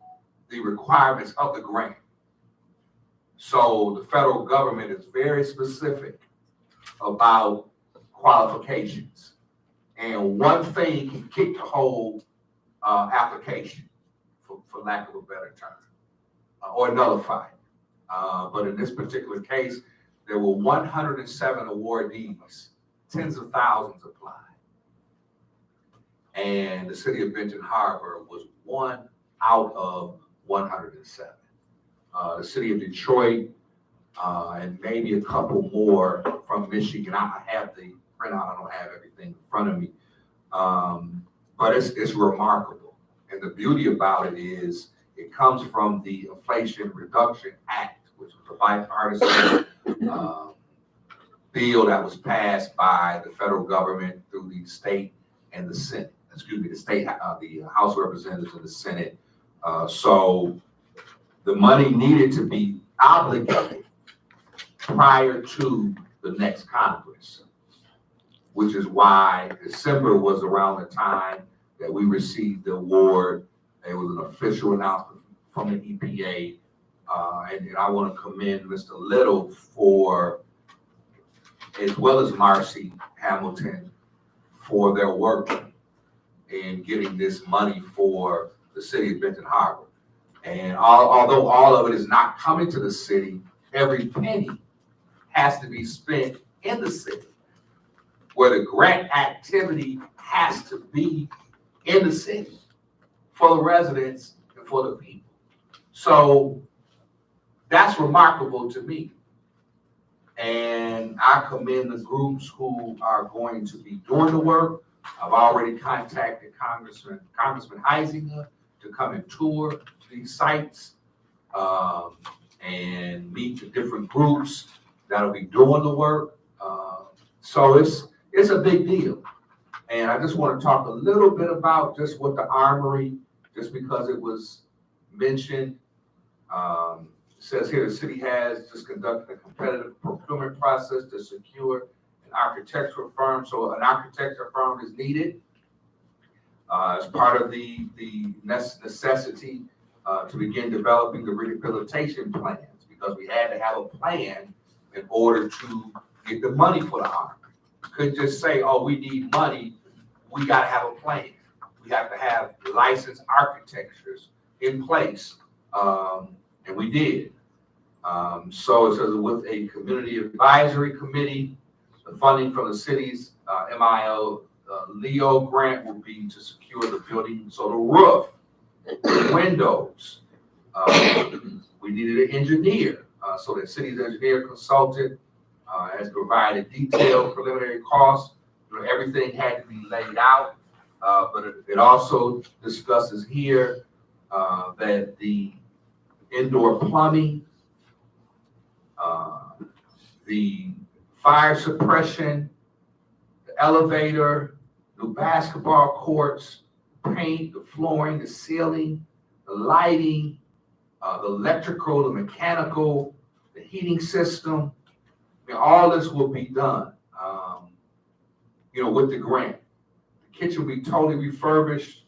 the requirements of the grant. So the federal government is very specific about qualifications. And one thing can kick the whole application, for lack of a better term, or nullify it. But in this particular case, there were 107 awardees, tens of thousands applied. And the city of Benton Harbor was one out of 107. The city of Detroit, and maybe a couple more from Michigan. I have the printout, I don't have everything in front of me. But it's remarkable. And the beauty about it is it comes from the Inflation Reduction Act, which was a bipartisan bill that was passed by the federal government through the state and the Senate. The state, the House of Representatives and the Senate. So the money needed to be obligated prior to the next Congress, which is why December was around the time that we received the award. It was an official announcement from the EPA. And I want to commend Mr. Little for, as well as Marcy Hamilton, for their work in getting this money for the city of Benton Harbor. And although all of it is not coming to the city, every penny has to be spent in the city, where the grant activity has to be in the city for the residents and for the people. So that's remarkable to me. And I commend the groups who are going to be doing the work. I've already contacted Congressman Heisinger to come and tour these sites and meet the different groups that'll be doing the work. So it's a big deal. And I just want to talk a little bit about just what the Armory, just because it was mentioned. It says here the city has just conducted a competitive procurement process to secure an architectural firm. So an architectural firm is needed as part of the necessity to begin developing the rehabilitation plans, because we had to have a plan in order to get the money for the Armory. We couldn't just say, oh, we need money. We got to have a plan. We have to have licensed architects in place and we did. So it says with a community advisory committee, the funding from the city's MIO Leo grant will be to secure the building, so the roof, the windows. We needed an engineer, so the city's engineer consultant has provided detailed preliminary costs. You know, everything had to be laid out, but it also discusses here that the indoor plumbing, the fire suppression, the elevator, new basketball courts, paint, the flooring, the ceiling, the lighting, the electrical, the mechanical, the heating system. I mean, all this will be done, you know, with the grant. The kitchen will be totally refurbished,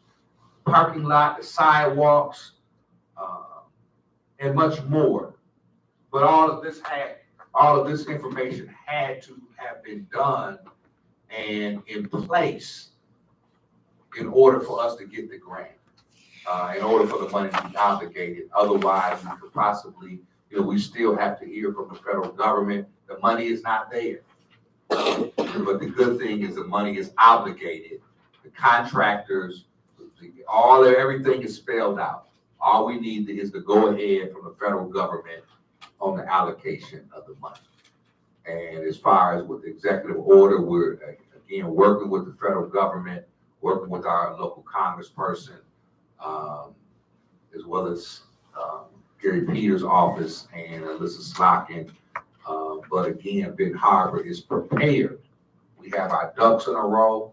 parking lot, the sidewalks, and much more. But all of this information had to have been done and in place in order for us to get the grant, in order for the money to be obligated. Otherwise, we could possibly, you know, we still have to hear from the federal government, the money is not there. But the good thing is the money is obligated. The contractors, everything is spelled out. All we need is the go-ahead from the federal government on the allocation of the money. And as far as with the executive order, we're again working with the federal government, working with our local congressperson, as well as Gary Peters' office and Alyssa Slockin. But again, Ben Harbor is prepared. We have our ducks in a row,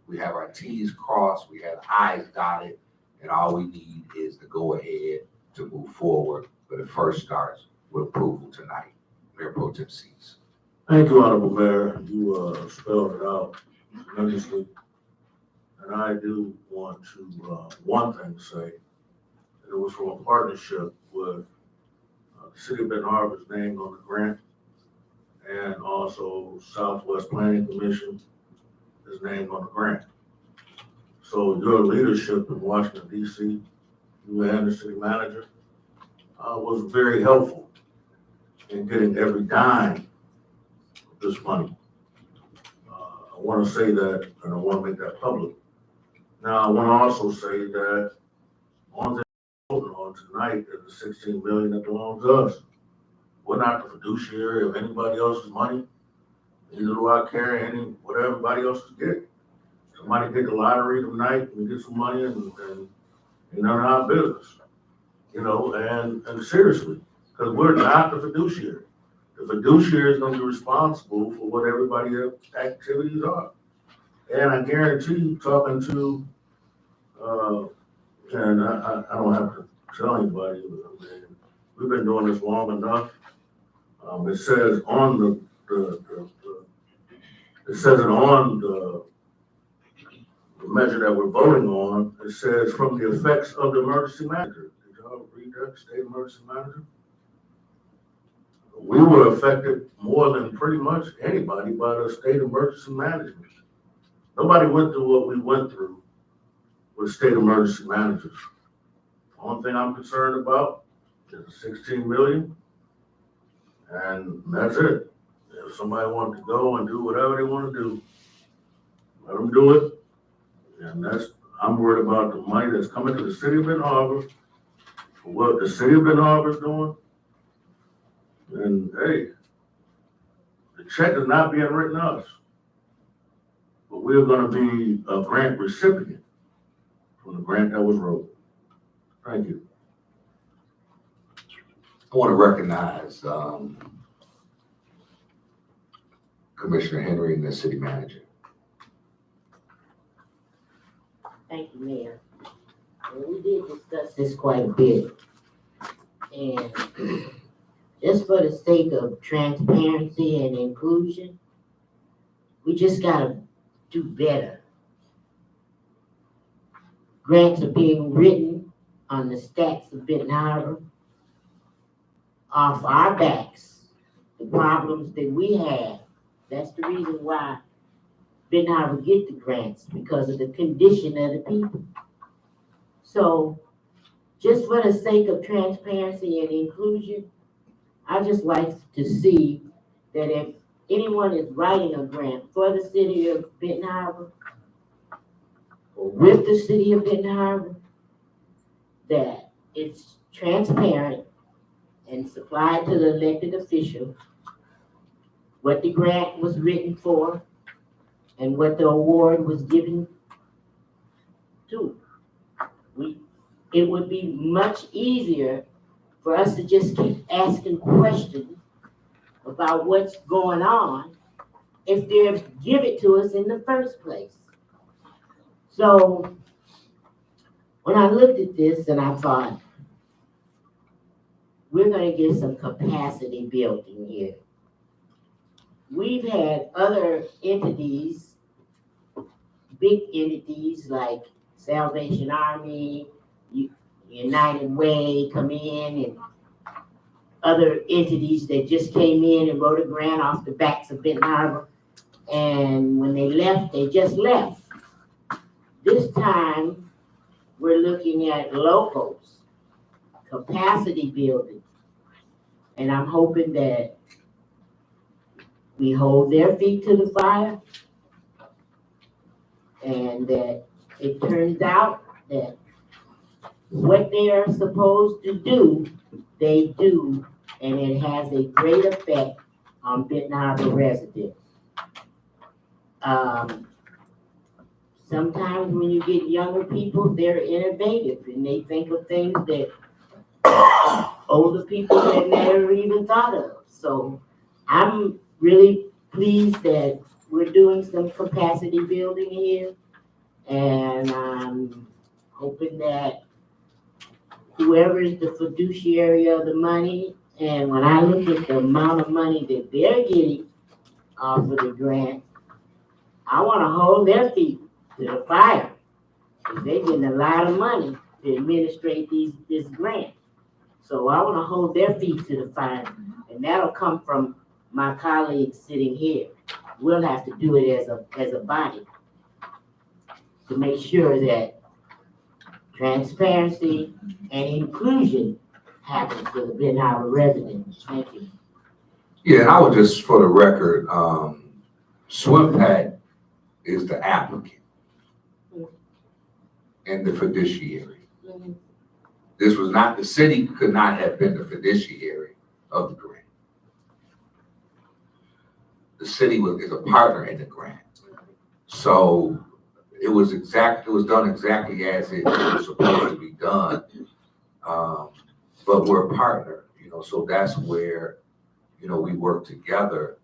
we have our T's crossed, we have I's dotted, and all we need is the go-ahead to move forward. But it first starts with approval tonight. Mayor Pro Tem Seats. Thank you, Honorable Mayor. You spelled it out tremendously. And I do want to, one thing to say, it was from a partnership with the City of Benton Harbor's name on the grant, and also Southwest Planning Commission is named on the grant. So your leadership in Washington, D.C., you and the city manager, was very helpful in getting every dime of this money. I want to say that, and I want to make that public. Now, I want to also say that on tonight is the $16 million that belongs to us. We're not the fiduciary of anybody else's money. Neither do I carry any what everybody else is getting. Somebody get the lottery tonight and get some money and none of our business. You know, and seriously, because we're not the fiduciary. The fiduciary is going to be responsible for what everybody's activities are. And I guarantee you, talking to, and I don't have to tell anybody, I mean, we've been doing this long enough. It says on it says it on the measure that we're voting on, it says from the effects of the emergency manager. Did y'all read that, state emergency manager? We were affected more than pretty much anybody by the state emergency management. Nobody went through what we went through with state emergency managers. The only thing I'm concerned about is the 16 million, and that's it. If somebody wants to go and do whatever they want to do, let them do it. And I'm worried about the money that's coming to the city of Benton Harbor, for what the city of Benton Harbor is doing. And hey, the check is not being written us, but we're going to be a grant recipient from the grant that was wrote. Thank you. I want to recognize Commissioner Henry and the city manager. Thank you, Mayor. And we did discuss this quite a bit. And just for the sake of transparency and inclusion, we just gotta do better. Grants are being written on the stacks of Benton Harbor off our backs, the problems that we have. That's the reason why Benton Harbor get the grants, because of the condition of the people. So just for the sake of transparency and inclusion, I just like to see that if anyone is writing a grant for the city of Benton Harbor, or with the city of Benton Harbor, that it's transparent and supplied to the elected official what the grant was written for and what the award was given to. It would be much easier for us to just keep asking questions about what's going on if they give it to us in the first place. So when I looked at this and I thought, we're gonna get some capacity built in here. We've had other entities, big entities like Salvation Army, United Way come in, and other entities that just came in and wrote a grant off the backs of Benton Harbor. And when they left, they just left. This time, we're looking at locals, capacity building. And I'm hoping that we hold their feet to the fire and that it turns out that what they are supposed to do, they do, and it has a great effect on Benton Harbor residents. Sometimes when you get younger people, they're innovative and they think of things that older people had never even thought of. So I'm really pleased that we're doing some capacity building here, and I'm hoping that whoever is the fiduciary of the money, and when I look at the amount of money that they're getting off of the grant, I want to hold their feet to the fire, because they're getting a lot of money to administrate this grant. So I want to hold their feet to the fire, and that'll come from my colleagues sitting here. We'll have to do it as a body to make sure that transparency and inclusion happens for the Benton Harbor residents. Thank you. Yeah, and I would just, for the record, SWIMPAC is the applicant and the fiduciary. This was not, the city could not have been the fiduciary of the grant. The city is a partner in the grant. So it was done exactly as it was supposed to be done. But we're a partner, so that's where, we work together.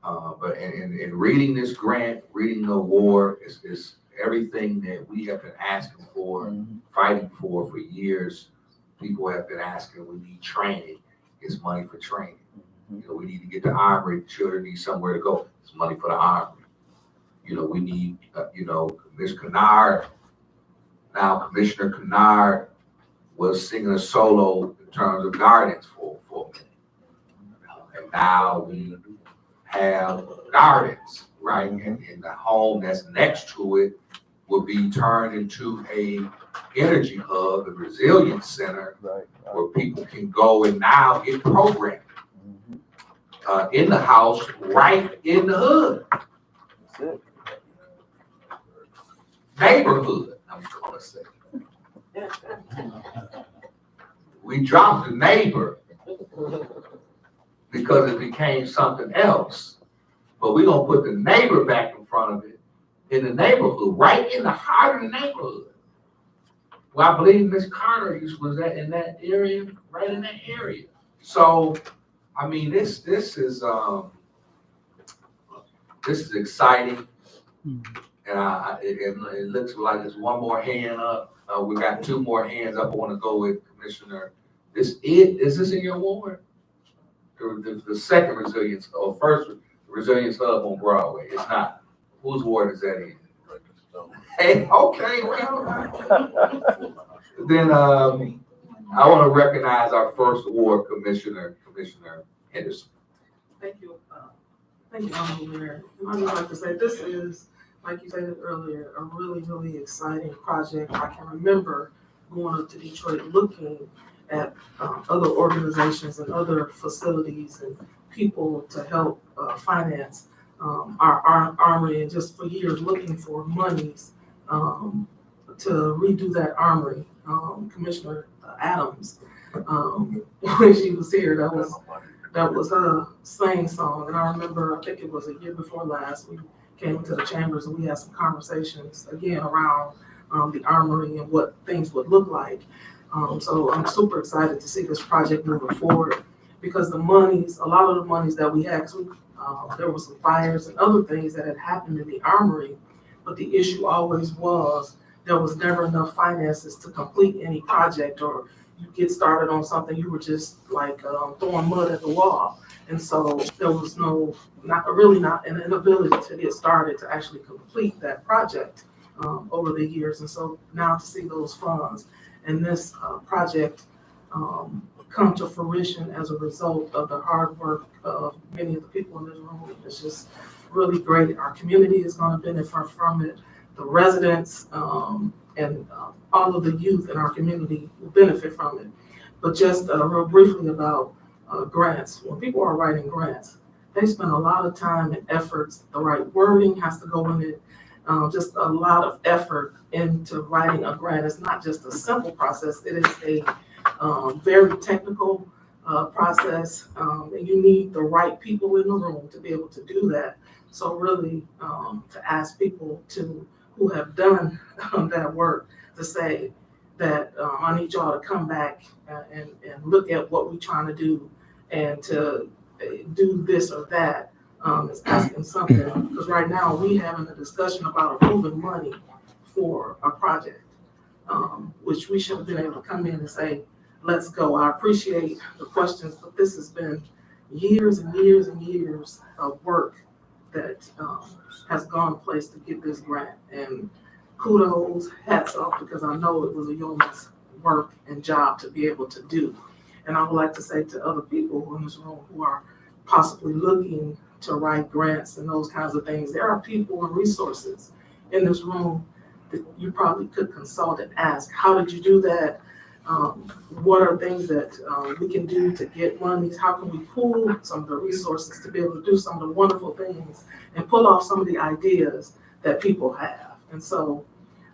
But in reading this grant, reading the award, is everything that we have been asking for, fighting for years. People have been asking, we need training. It's money for training. We need to get the Armory, children need somewhere to go. It's money for the Armory. We need, Ms. Kennard, now Commissioner Kennard was singing a solo in terms of gardens for a minute. And now we have gardens, right? And the home that's next to it will be turned into a energy hub, a resilience center, where people can go and now get programming in the house, right in the hood. That's it. Neighborhood, I'm gonna say. We dropped the neighbor because it became something else. But we're gonna put the neighbor back in front of it in the neighborhood, right in the heart of the neighborhood. Well, I believe Ms. Carter was in that area, right in that area. So, I mean, this is exciting. And it looks like there's one more hand up. We got two more hands up. I want to go with Commissioner. Is this in your ward? The second resilience, or first resilience hub on Broadway? It's not. Whose ward is that in? Hey, okay, well. Then I want to recognize our first award commissioner, Commissioner Henderson. Thank you. Thank you, Honorable Mayor. I would like to say this is, like you said earlier, a really, really exciting project. I can remember going up to Detroit looking at other organizations and other facilities and people to help finance our armory, and just for years looking for monies to redo that armory. Commissioner Adams, when she was here, that was her sing song. And I remember, I think it was a year before last, we came to the chambers and we had some conversations again around the armory and what things would look like. So I'm super excited to see this project moving forward, because the monies, a lot of the monies that we had, there were some fires and other things that had happened in the armory, but the issue always was there was never enough finances to complete any project, or you get started on something, you were just like throwing mud at the wall. And so there was not an inability to get started to actually complete that project over the years. And so now to see those funds and this project come to fruition as a result of the hard work of many of the people in this room, it's just really great. Our community is going to benefit from it. The residents and all of the youth in our community will benefit from it. But just real briefly about grants. When people are writing grants, they spend a lot of time and efforts. The right wording has to go in it. Just a lot of effort into writing a grant. It's not just a simple process. It is a very technical process. And you need the right people in the room to be able to do that. So really, to ask people who have done that work to say that I need y'all to come back and look at what we're trying to do, and to do this or that is asking something. Because right now we having a discussion about approving money for a project, which we should have been able to come in and say, let's go. I appreciate the questions, but this has been years and years and years of work that has gone place to get this grant. And kudos, hats off, because I know it was a yeoman's work and job to be able to do. And I would like to say to other people in this room who are possibly looking to write grants and those kinds of things, there are people and resources in this room that you probably could consult and ask, how did you do that? What are things that we can do to get money? How can we pool some of the resources to be able to do some of the wonderful things and pull off some of the ideas that people have? And so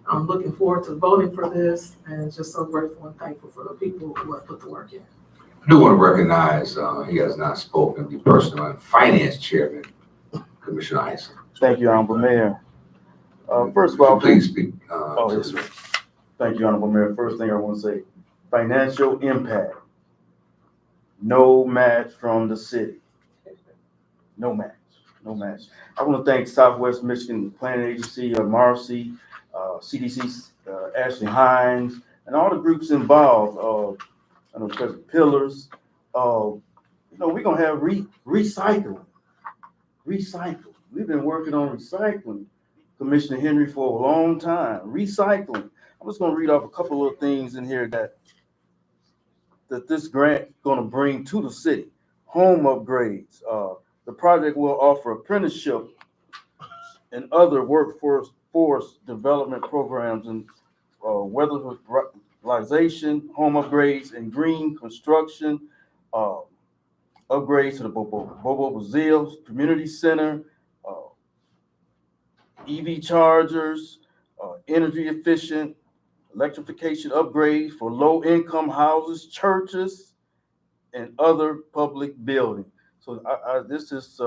I'm looking forward to voting for this, and just so grateful and thankful for the people who have put the work in. I do want to recognize, he has not spoken, the personal and finance chairman, Commissioner Isom. Thank you, Honorable Mayor. First of all, Please speak. yes, sir. Thank you, Honorable Mayor. First thing I want to say, financial impact. No match from the city. No match. No match. I want to thank Southwest Michigan Planning Agency, Marcy, CDC, Ashley Hines, and all the groups involved. I know President Pillars. We're going to have recycling. Recycling. We've been working on recycling, Commissioner Henry, for a long time. Recycling. I'm just going to read off a couple of things in here that this grant is going to bring to the city. Home upgrades. The project will offer apprenticeship and other workforce development programs in weatherization, home upgrades, and green construction. Upgrades to the Bobo Brazil Community Center, EV chargers, energy efficient electrification upgrades for low-income houses, churches, and other public buildings. So this is,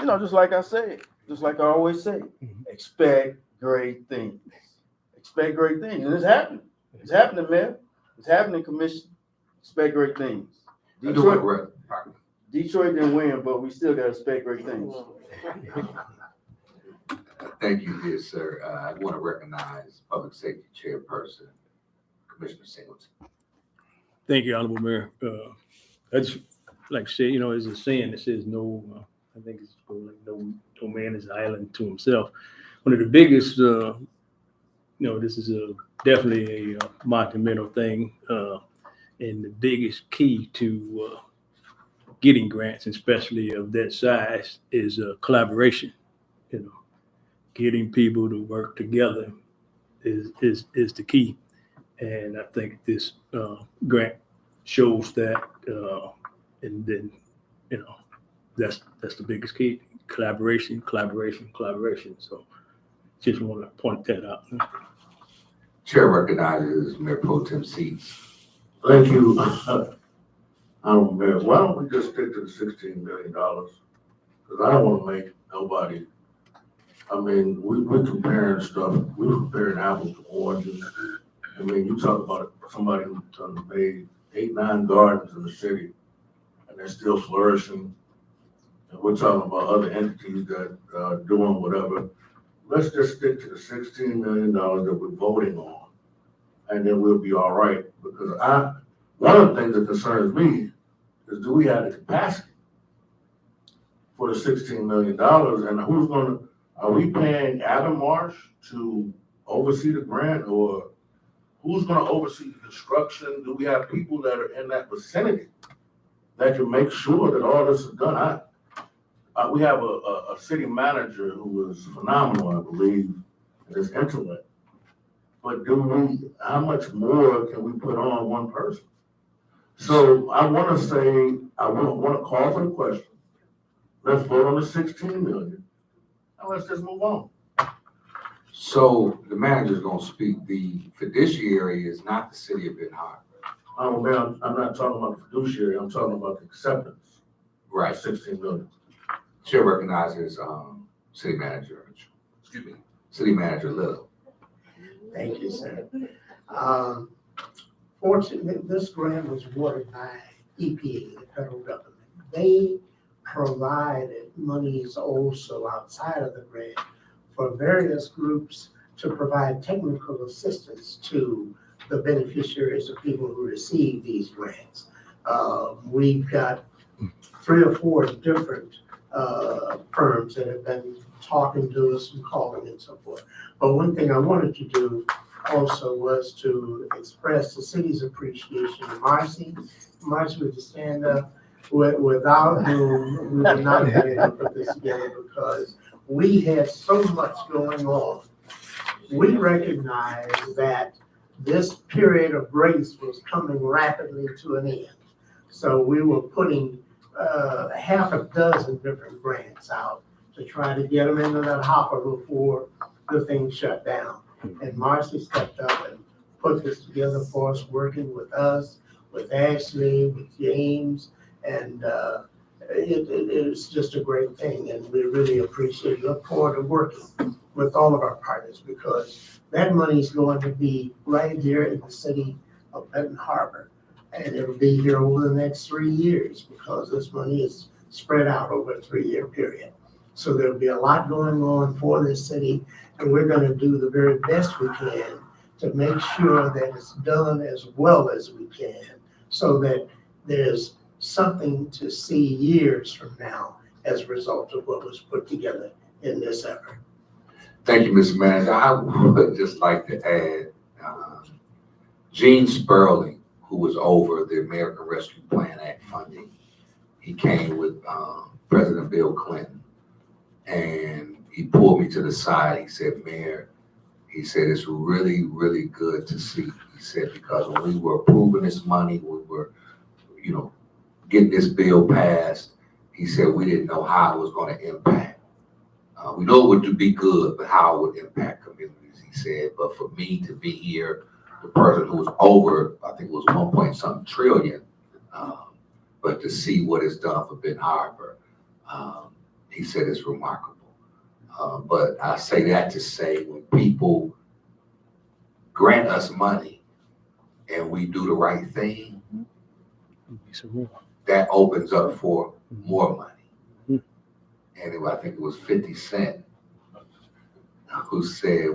just like I said, just like I always say, expect great things. Expect great things, and it's happening. It's happening, man. It's happening, Commission. Expect great things. Detroit didn't win, but we still got to expect great things. Thank you, dear sir. I want to recognize Public Safety Chairperson, Commissioner Singleton. Thank you, Honorable Mayor. I just like to say, there's a saying that says no, I think it's like no man is an island to himself. One of the biggest, this is definitely a monumental thing, and the biggest key to getting grants, especially of that size, is collaboration. Getting people to work together is the key. And I think this grant shows that, and then, that's the biggest key, collaboration. So just want to point that out. Chair recognizes Mayor Pro Tem Seats. Thank you, Honorable Mayor. Why don't we just stick to the $16 million? Because I don't want to make nobody, I mean, we're comparing stuff, we're comparing apples to oranges. I mean, you talk about somebody who done made 8, 9 gardens in the city, and they're still flourishing. And we're talking about other entities that are doing whatever. Let's just stick to the $16 million that we're voting on, and then we'll be all right. Because one of the things that concerns me is, do we have the capacity for the $16 million? And are we paying Adam Marsh to oversee the grant, or who's gonna oversee the construction? Do we have people that are in that vicinity that can make sure that all this is done? We have a city manager who is phenomenal, I believe, in his intellect. But how much more can we put on one person? So I want to call for the question. Let's vote on the 16 million, and let's just move on. So the manager's gonna speak. The fiduciary is not the city of Ben Harbor. Oh, man, I'm not talking about the fiduciary, I'm talking about the acceptance. Right. 16 million. Chair recognizes, City Manager Little. Thank you, sir. Fortunately, this grant was awarded by EPA, the federal government. They provided monies also outside of the grant for various groups to provide technical assistance to the beneficiaries of people who receive these grants. We've got 3 or 4 different firms that have been talking to us and calling and so forth. But one thing I wanted to do also was to express the city's appreciation to Marcy. Marcy, would you stand up? Without whom we would not have been able to put this together, because we had so much going on. We recognized that this period of grace was coming rapidly to an end. So we were putting half a dozen different grants out to try to get them into that hopper before the thing shut down. And Marcy stepped up and put this together for us, working with us, with Ashley, with James, and it's just a great thing. And we really appreciate it. Look forward to working with all of our partners, because that money is going to be right here in the city of Benton Harbor. And it'll be here over the next 3 years, because this money is spread out over a 3-year period. So there'll be a lot going on for this city, and we're going to do the very best we can to make sure that it's done as well as we can, so that there's something to see years from now as a result of what was put together in this effort. Thank you, Mr. Manager. I would just like to add, Gene Sperling, who was over the American Rescue Plan Act funding, he came with President Bill Clinton, and he pulled me to the side. He said, Mayor, he said, it's really, really good to see. He said, because when we were approving this money, we were, getting this bill passed, he said, we didn't know how it was going to impact. We know it would be good, but how it would impact communities, he said. But for me to be here, the person who was over, I think it was 1.something trillion, but to see what it's done for Ben Harbor, he said it's remarkable. But I say that to say, when people grant us money and we do the right thing, that opens up for more money. And I think it was 50 Cent who said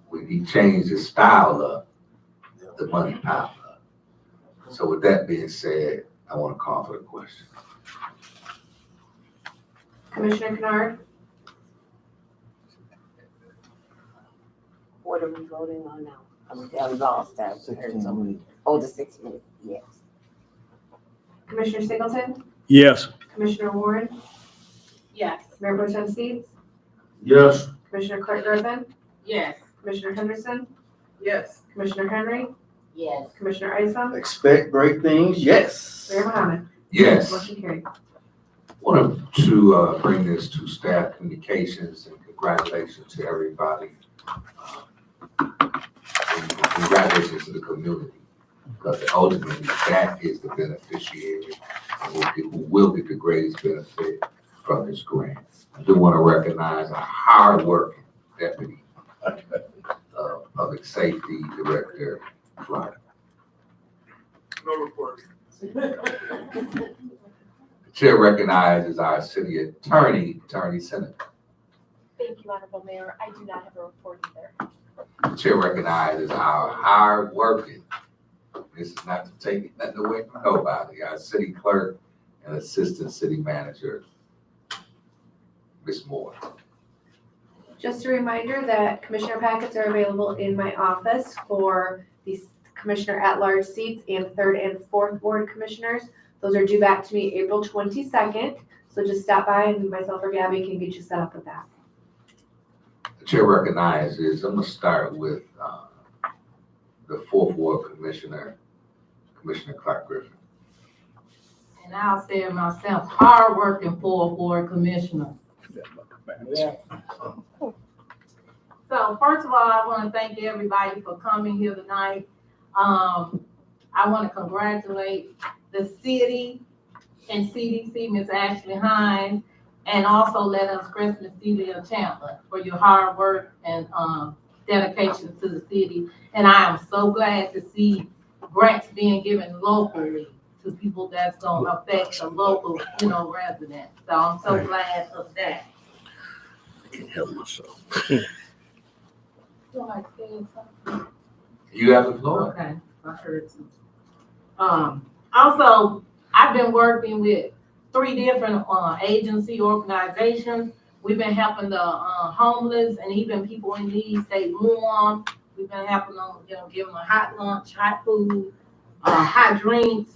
when he changed his style up, the money piled up. So with that being said, I want to call for the question. Commissioner Kennard, What are we voting on now? I'm lost. I heard somebody. Oh, the 6 minutes, yes. Commissioner Singleton, Yes. Commissioner Warren, Yes. Mayor Pro Tem Seats, Yes. Commissioner Clark Griffin, Yes. Commissioner Henderson, Yes. Commissioner Henry, Yes. Commissioner Isam, Expect great things, yes. Mayor Mohammed. Yes. Motion carried. Wanted to bring this to staff communications and congratulations to everybody. And congratulations to the community, because ultimately that is the beneficiary who will get the greatest benefit from this grant. I do want to recognize a hard-working deputy public safety director, Florida. No report. The chair recognizes our city attorney, Attorney Senator. Thank you, Honorable Mayor. I do not have a report either. The chair recognizes our hard-working, this is not to take nothing away from nobody, our city clerk and assistant city manager, Ms. Moore. Just a reminder that commissioner packets are available in my office for these commissioner at-large seats and 3rd and 4th ward commissioners. Those are due back to me April 22nd. So just stop by and myself or Gabby can get you set up with that. The chair recognizes, I'm gonna start with the 4th ward commissioner, Commissioner Clark Griffin. And I'll say it myself, hardworking 4th ward commissioner. Yes. So first of all, I want to thank everybody for coming here tonight. I want to congratulate the city and CDC, Ms. Ashley Hines, and also let us Christmas Celia Chandler for your hard work and dedication to the city. And I am so glad to see grants being given locally to people that's going to affect the local, residents. So I'm so glad of that. I can't help myself. Somebody said something? You have the floor. Okay, I heard some. Also, I've been working with 3 different agency organizations. We've been helping the homeless and even people in need stay warm. We've been helping them, giving them hot lunch, hot food, hot drinks,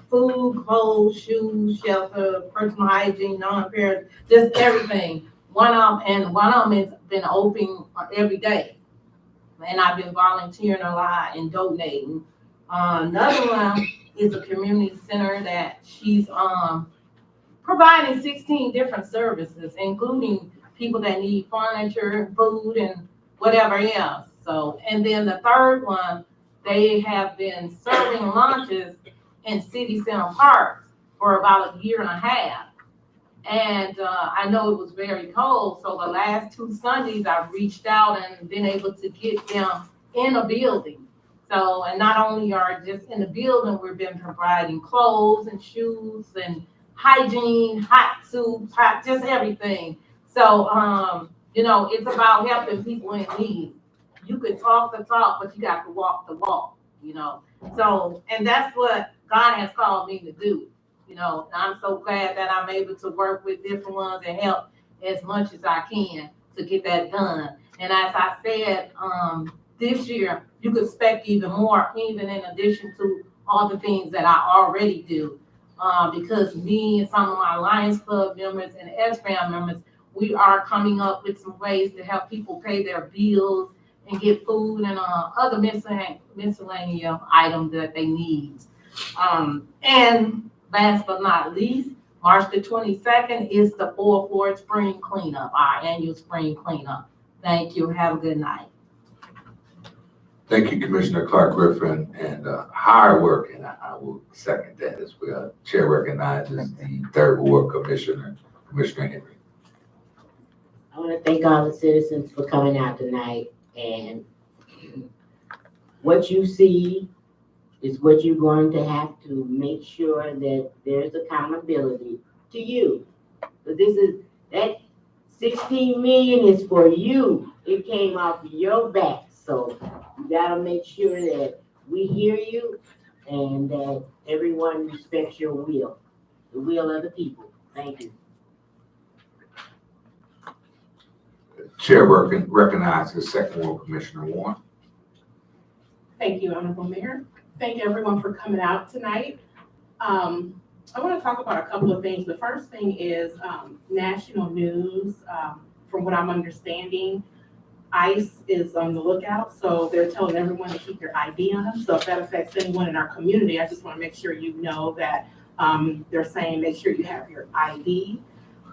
food, clothes, shoes, shelter, personal hygiene, non-perishable, just everything. One of them has been open every day. And I've been volunteering a lot and donating. Another one is a community center that she's providing 16 different services, including people that need furniture, food, and whatever else. So, and then the third one, they have been serving lunches in city center parks for about 1.5 years. And I know it was very cold, so the last 2 Sundays I've reached out and been able to get them in a building. So, and not only are just in the building, we've been providing clothes and shoes and hygiene, hot soups, just everything. So, it's about helping people in need. You can talk the talk, but you got to walk the walk, So, and that's what God has called me to do. I'm so glad that I'm able to work with different ones and help as much as I can to get that done. And as I said, this year, you could expect even more, even in addition to all the things that I already do. Because me and some of my Lions Club members and SFAM members, we are coming up with some ways to help people pay their bills and get food and other miscellaneous items that they need. And last but not least, March the 22nd is the 4th Ward Spring Cleanup, our annual spring cleanup. Thank you. Have a good night. Thank you, Commissioner Clark Griffin, and hard work, and I will second that as well. Chair recognizes the 3rd Ward Commissioner, Commissioner Henry. I want to thank all the citizens for coming out tonight, and what you see is what you're going to have to make sure that there's accountability to you. But that 16 million is for you. It came off your back. So you gotta make sure that we hear you and that everyone respects your will, the will of the people. Thank you. Chair recognizes 2nd Ward Commissioner Warren. Thank you, Honorable Mayor. Thank you everyone for coming out tonight. I want to talk about a couple of things. The first thing is national news. From what I'm understanding, ICE is on the lookout, so they're telling everyone to keep their ID on them. So if that affects anyone in our community, I just want to make sure you know that they're saying make sure you have your ID.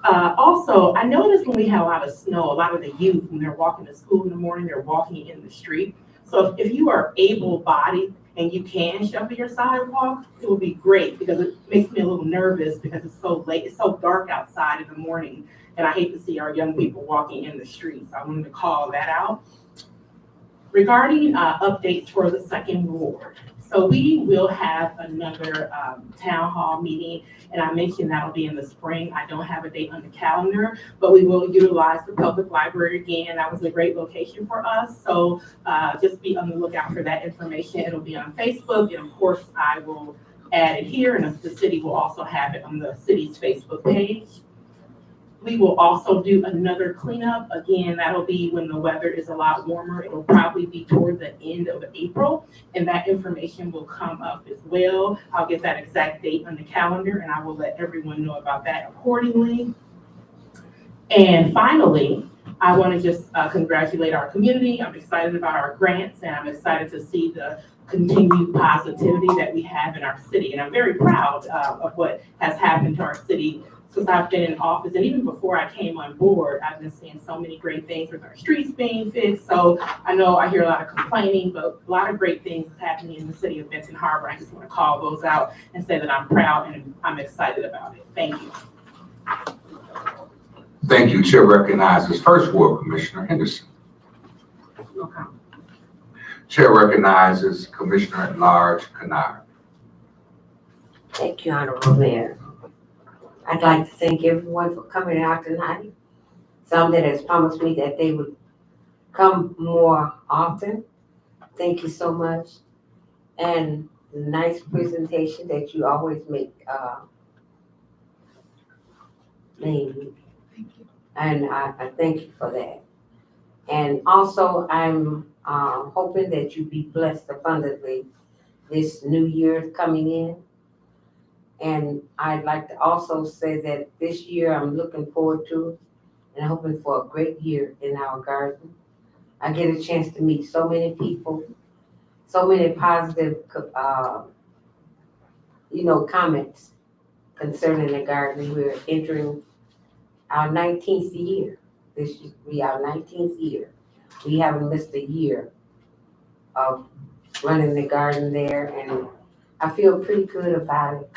Also, I noticed when we have a lot of snow, a lot of the youth, when they're walking to school in the morning, they're walking in the street. So if you are able-bodied and you can shuffle your sidewalk, it would be great, because it makes me a little nervous because it's so late, it's so dark outside in the morning, and I hate to see our young people walking in the streets. I wanted to call that out. Regarding updates for the second ward. So we will have another town hall meeting, and I mentioned that'll be in the spring. I don't have a date on the calendar, but we will utilize the public library again. That was a great location for us. So just be on the lookout for that information. It'll be on Facebook, and of course I will add it here, and the city will also have it on the city's Facebook page. We will also do another cleanup. Again, that'll be when the weather is a lot warmer. It'll probably be toward the end of April, and that information will come up as well. I'll get that exact date on the calendar, and I will let everyone know about that accordingly. And finally, I want to just congratulate our community. I'm excited about our grants, and I'm excited to see the continued positivity that we have in our city. And I'm very proud of what has happened to our city since I've been in office, and even before I came on board. I've been seeing so many great things with our streets being fixed. So I know I hear a lot of complaining, but a lot of great things is happening in the city of Benton Harbor. I just want to call those out and say that I'm proud and I'm excited about it. Thank you. Thank you. Chair recognizes First Ward Commissioner Henderson. Okay. Chair recognizes Commissioner at Large Kennard. Thank you, Honorable Mayor. I'd like to thank everyone for coming out tonight. Some that has promised me that they would come more often. Thank you so much. And the nice presentation that you always make, Lane. And I thank you for that. And also, I'm hoping that you be blessed abundantly this new year coming in. And I'd like to also say that this year I'm looking forward to and hoping for a great year in our garden. I get a chance to meet so many people, so many positive, comments concerning the garden. We're entering our 19th year. This will be our 19th year. We haven't missed a year of running the garden there, and I feel pretty good about it,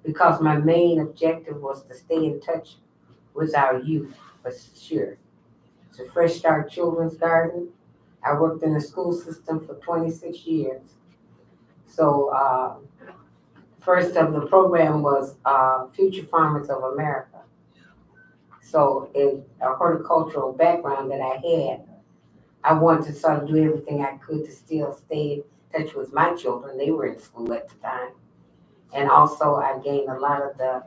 because my main objective was to stay in touch with our youth, for sure. It's a Fresh Start Children's Garden. I worked in the school system for 26 years. So first of the program was Future Farmers of America. So in a horticultural background that I had, I wanted to sort of do everything I could to still stay in touch with my children. They were in school at the time. And also I gained a lot of the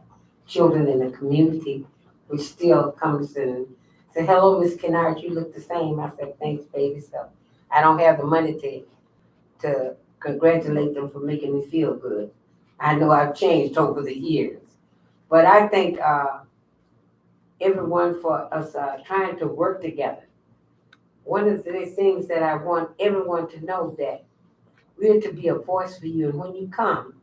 children in the community who still comes and say, hello, Miss Kennard, you look the same. I said, thanks, baby. So I don't have the money to congratulate them for making me feel good. I know I've changed over the years. But I thank everyone for us trying to work together. One of the things that I want everyone to know, that we're to be a voice for you. And when you come,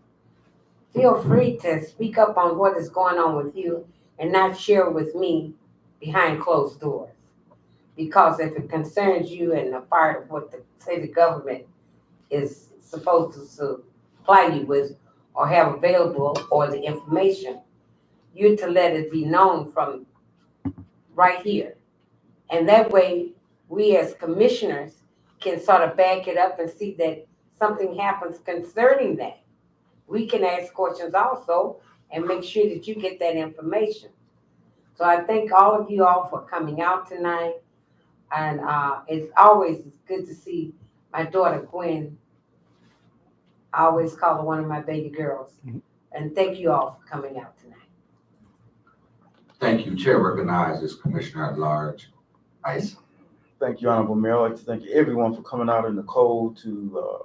feel free to speak up on what is going on with you and not share with me behind closed doors. Because if it concerns you and a part of what the city government is supposed to supply you with or have available, or the information, you're to let it be known from right here. And that way, we as commissioners can sort of back it up and see that something happens concerning that. We can ask questions also and make sure that you get that information. So I thank all of you all for coming out tonight. And it's always good to see my daughter, Gwen. I always call her one of my baby girls. And thank you all for coming out tonight. Thank you. Chair recognizes Commissioner at Large Ice. Thank you, Honorable Mayor. I'd like to thank everyone for coming out in the cold to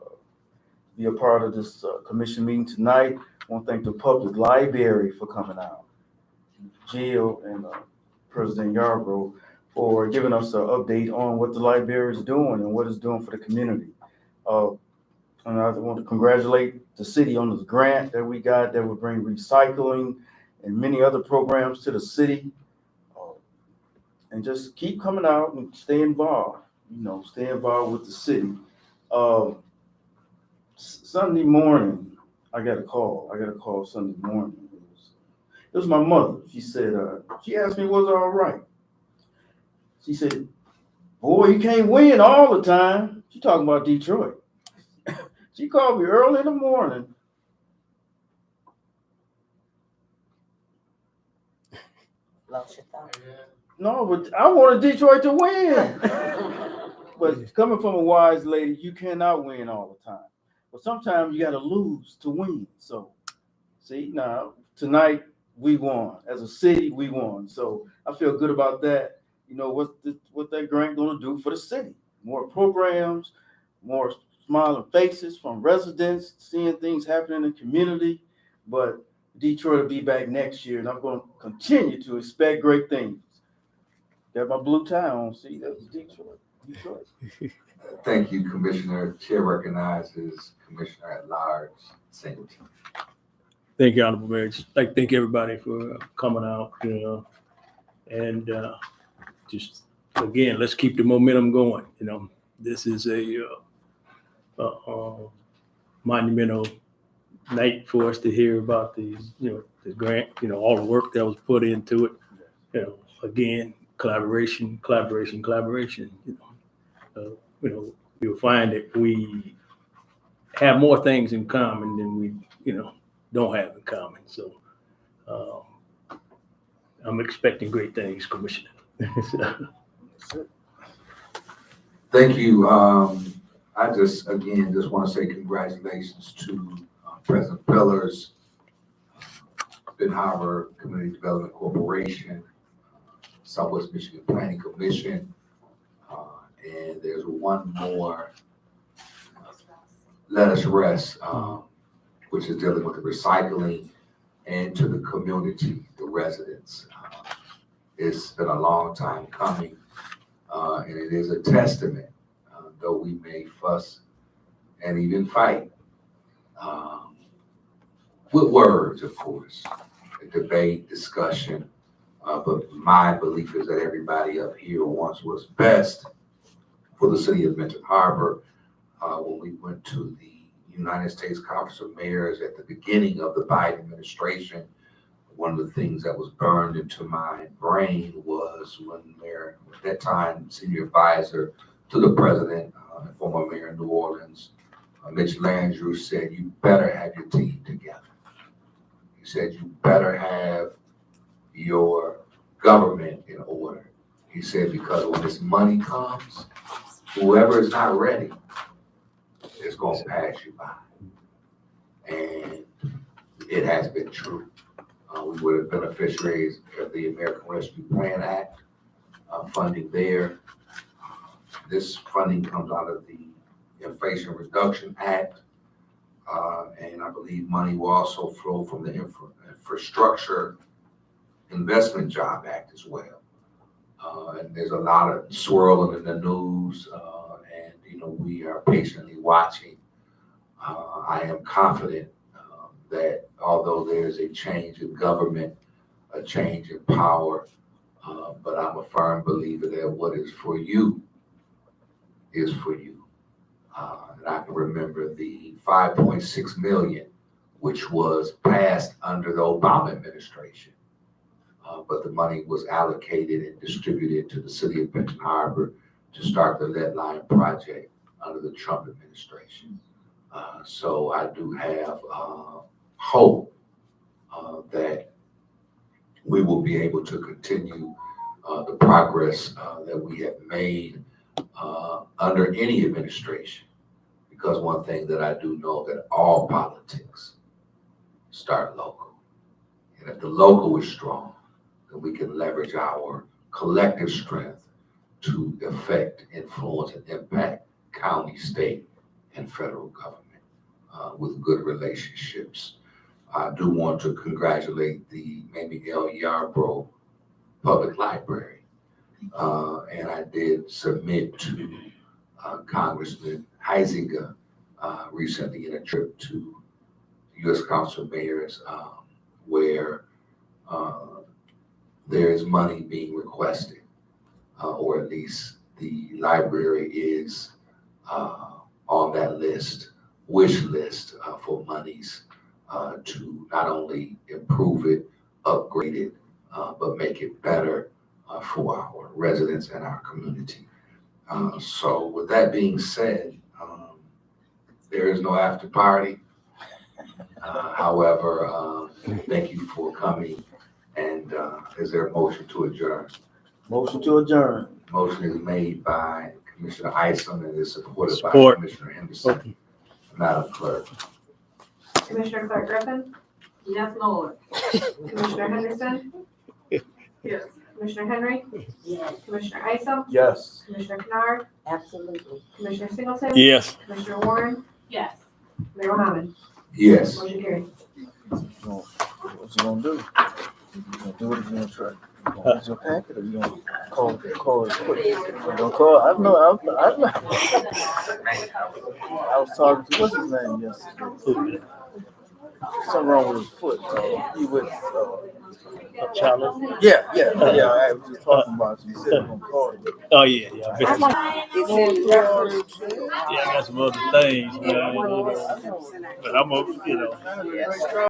be a part of this commission meeting tonight. I want to thank the public library for coming out, Jill and President Yarbrough for giving us an update on what the library is doing and what it's doing for the community. And I want to congratulate the city on this grant that we got that will bring recycling and many other programs to the city. And just keep coming out and stay involved, stay involved with the city. Sunday morning, I got a call Sunday morning. It was my mother. She said, she asked me, was it all right? She said, boy, you can't win all the time. She talking about Detroit. She called me early in the morning. Lost your thought. No, but I wanted Detroit to win. But coming from a wise lady, you cannot win all the time. But sometimes you got to lose to win. So, see, now, tonight we won. As a city, we won. So I feel good about that. What that grant going to do for the city? More programs, more smiling faces from residents, seeing things happening in the community. But Detroit will be back next year, and I'm going to continue to expect great things. Got my blue tie on. See, that was Detroit. Thank you, Commissioner. Chair recognizes Commissioner at Large Singleton. Thank you, Honorable Mayor. Just like to thank everybody for coming out, and just again, let's keep the momentum going. This is a monumental night for us to hear about the grant, all the work that was put into it. Again, collaboration. You'll find that we have more things in common than we, don't have in common. So I'm expecting great things, Commissioner. Thank you. I just want to say congratulations to President Pillars, Ben Harbor Community Development Corporation, Southwest Michigan Planning Commission, and there's one more, Let Us Rest, which is dealing with the recycling, and to the community, the residents. It's been a long time coming, and it is a testament, though we may fuss and even fight with words, of course, debate, discussion, but my belief is that everybody up here wants what's best for the city of Benton Harbor. When we went to the United States Conference of Mayors at the beginning of the Biden administration, one of the things that was burned into my brain was when Mayor, at that time, senior advisor to the president, former mayor of New Orleans, Mitch Landrieu, said, you better have your team together. He said, you better have your government in order. He said, because when this money comes, whoever is not ready is going to pass you by. And it has been true. We were the beneficiaries of the American Rescue Plan Act, funding there. This funding comes out of the Inflation Reduction Act, and I believe money will also flow from the Infrastructure Investment Job Act as well. And there's a lot of swirling in the news, and we are patiently watching. I am confident that although there's a change in government, a change in power, but I'm a firm believer that what is for you is for you. And I can remember the 5.6 million, which was passed under the Obama administration. But the money was allocated and distributed to the city of Benton Harbor to start the lead line project under the Trump administration. So I do have hope that we will be able to continue the progress that we have made under any administration. Because one thing that I do know that all politics start local. And if the local is strong, then we can leverage our collective strength to affect, influence, and impact county, state, and federal government with good relationships. I do want to congratulate the Mamie L. Yarbrough Public Library. And I did submit to Congressman Heisinger recently in a trip to U.S. Council of Mayors, where there is money being requested, or at least the library is on that list, wish list for monies to not only improve it, upgrade it, but make it better for our residents and our community. So with that being said, there is no after party. However, thank you for coming. And is there a motion to adjourn? Motion to adjourn. Motion is made by Commissioner Isom and is supported by Support. Commissioner Henderson. Madam Clerk. Commissioner Clark Griffin, Yes, Lord. Commissioner Henderson, Yes. Commissioner Henry, Yes. Commissioner Isom, Yes. Commissioner Kennard, Absolutely. Commissioner Singleton. Yes. Commissioner Warren, Yes. Mayor Mohammed. Yes. Motion carried. What you gonna do? You gonna do it if you gonna try? You gonna use your packet or you gonna call it quick? You gonna call? I know. I was talking to what's his name yesterday. Something wrong with his foot. He went. Charlie? Yeah. I was just talking about you. He said he gonna call you. Oh, yeah. I It's in reference to. got some other things, man. But I'm,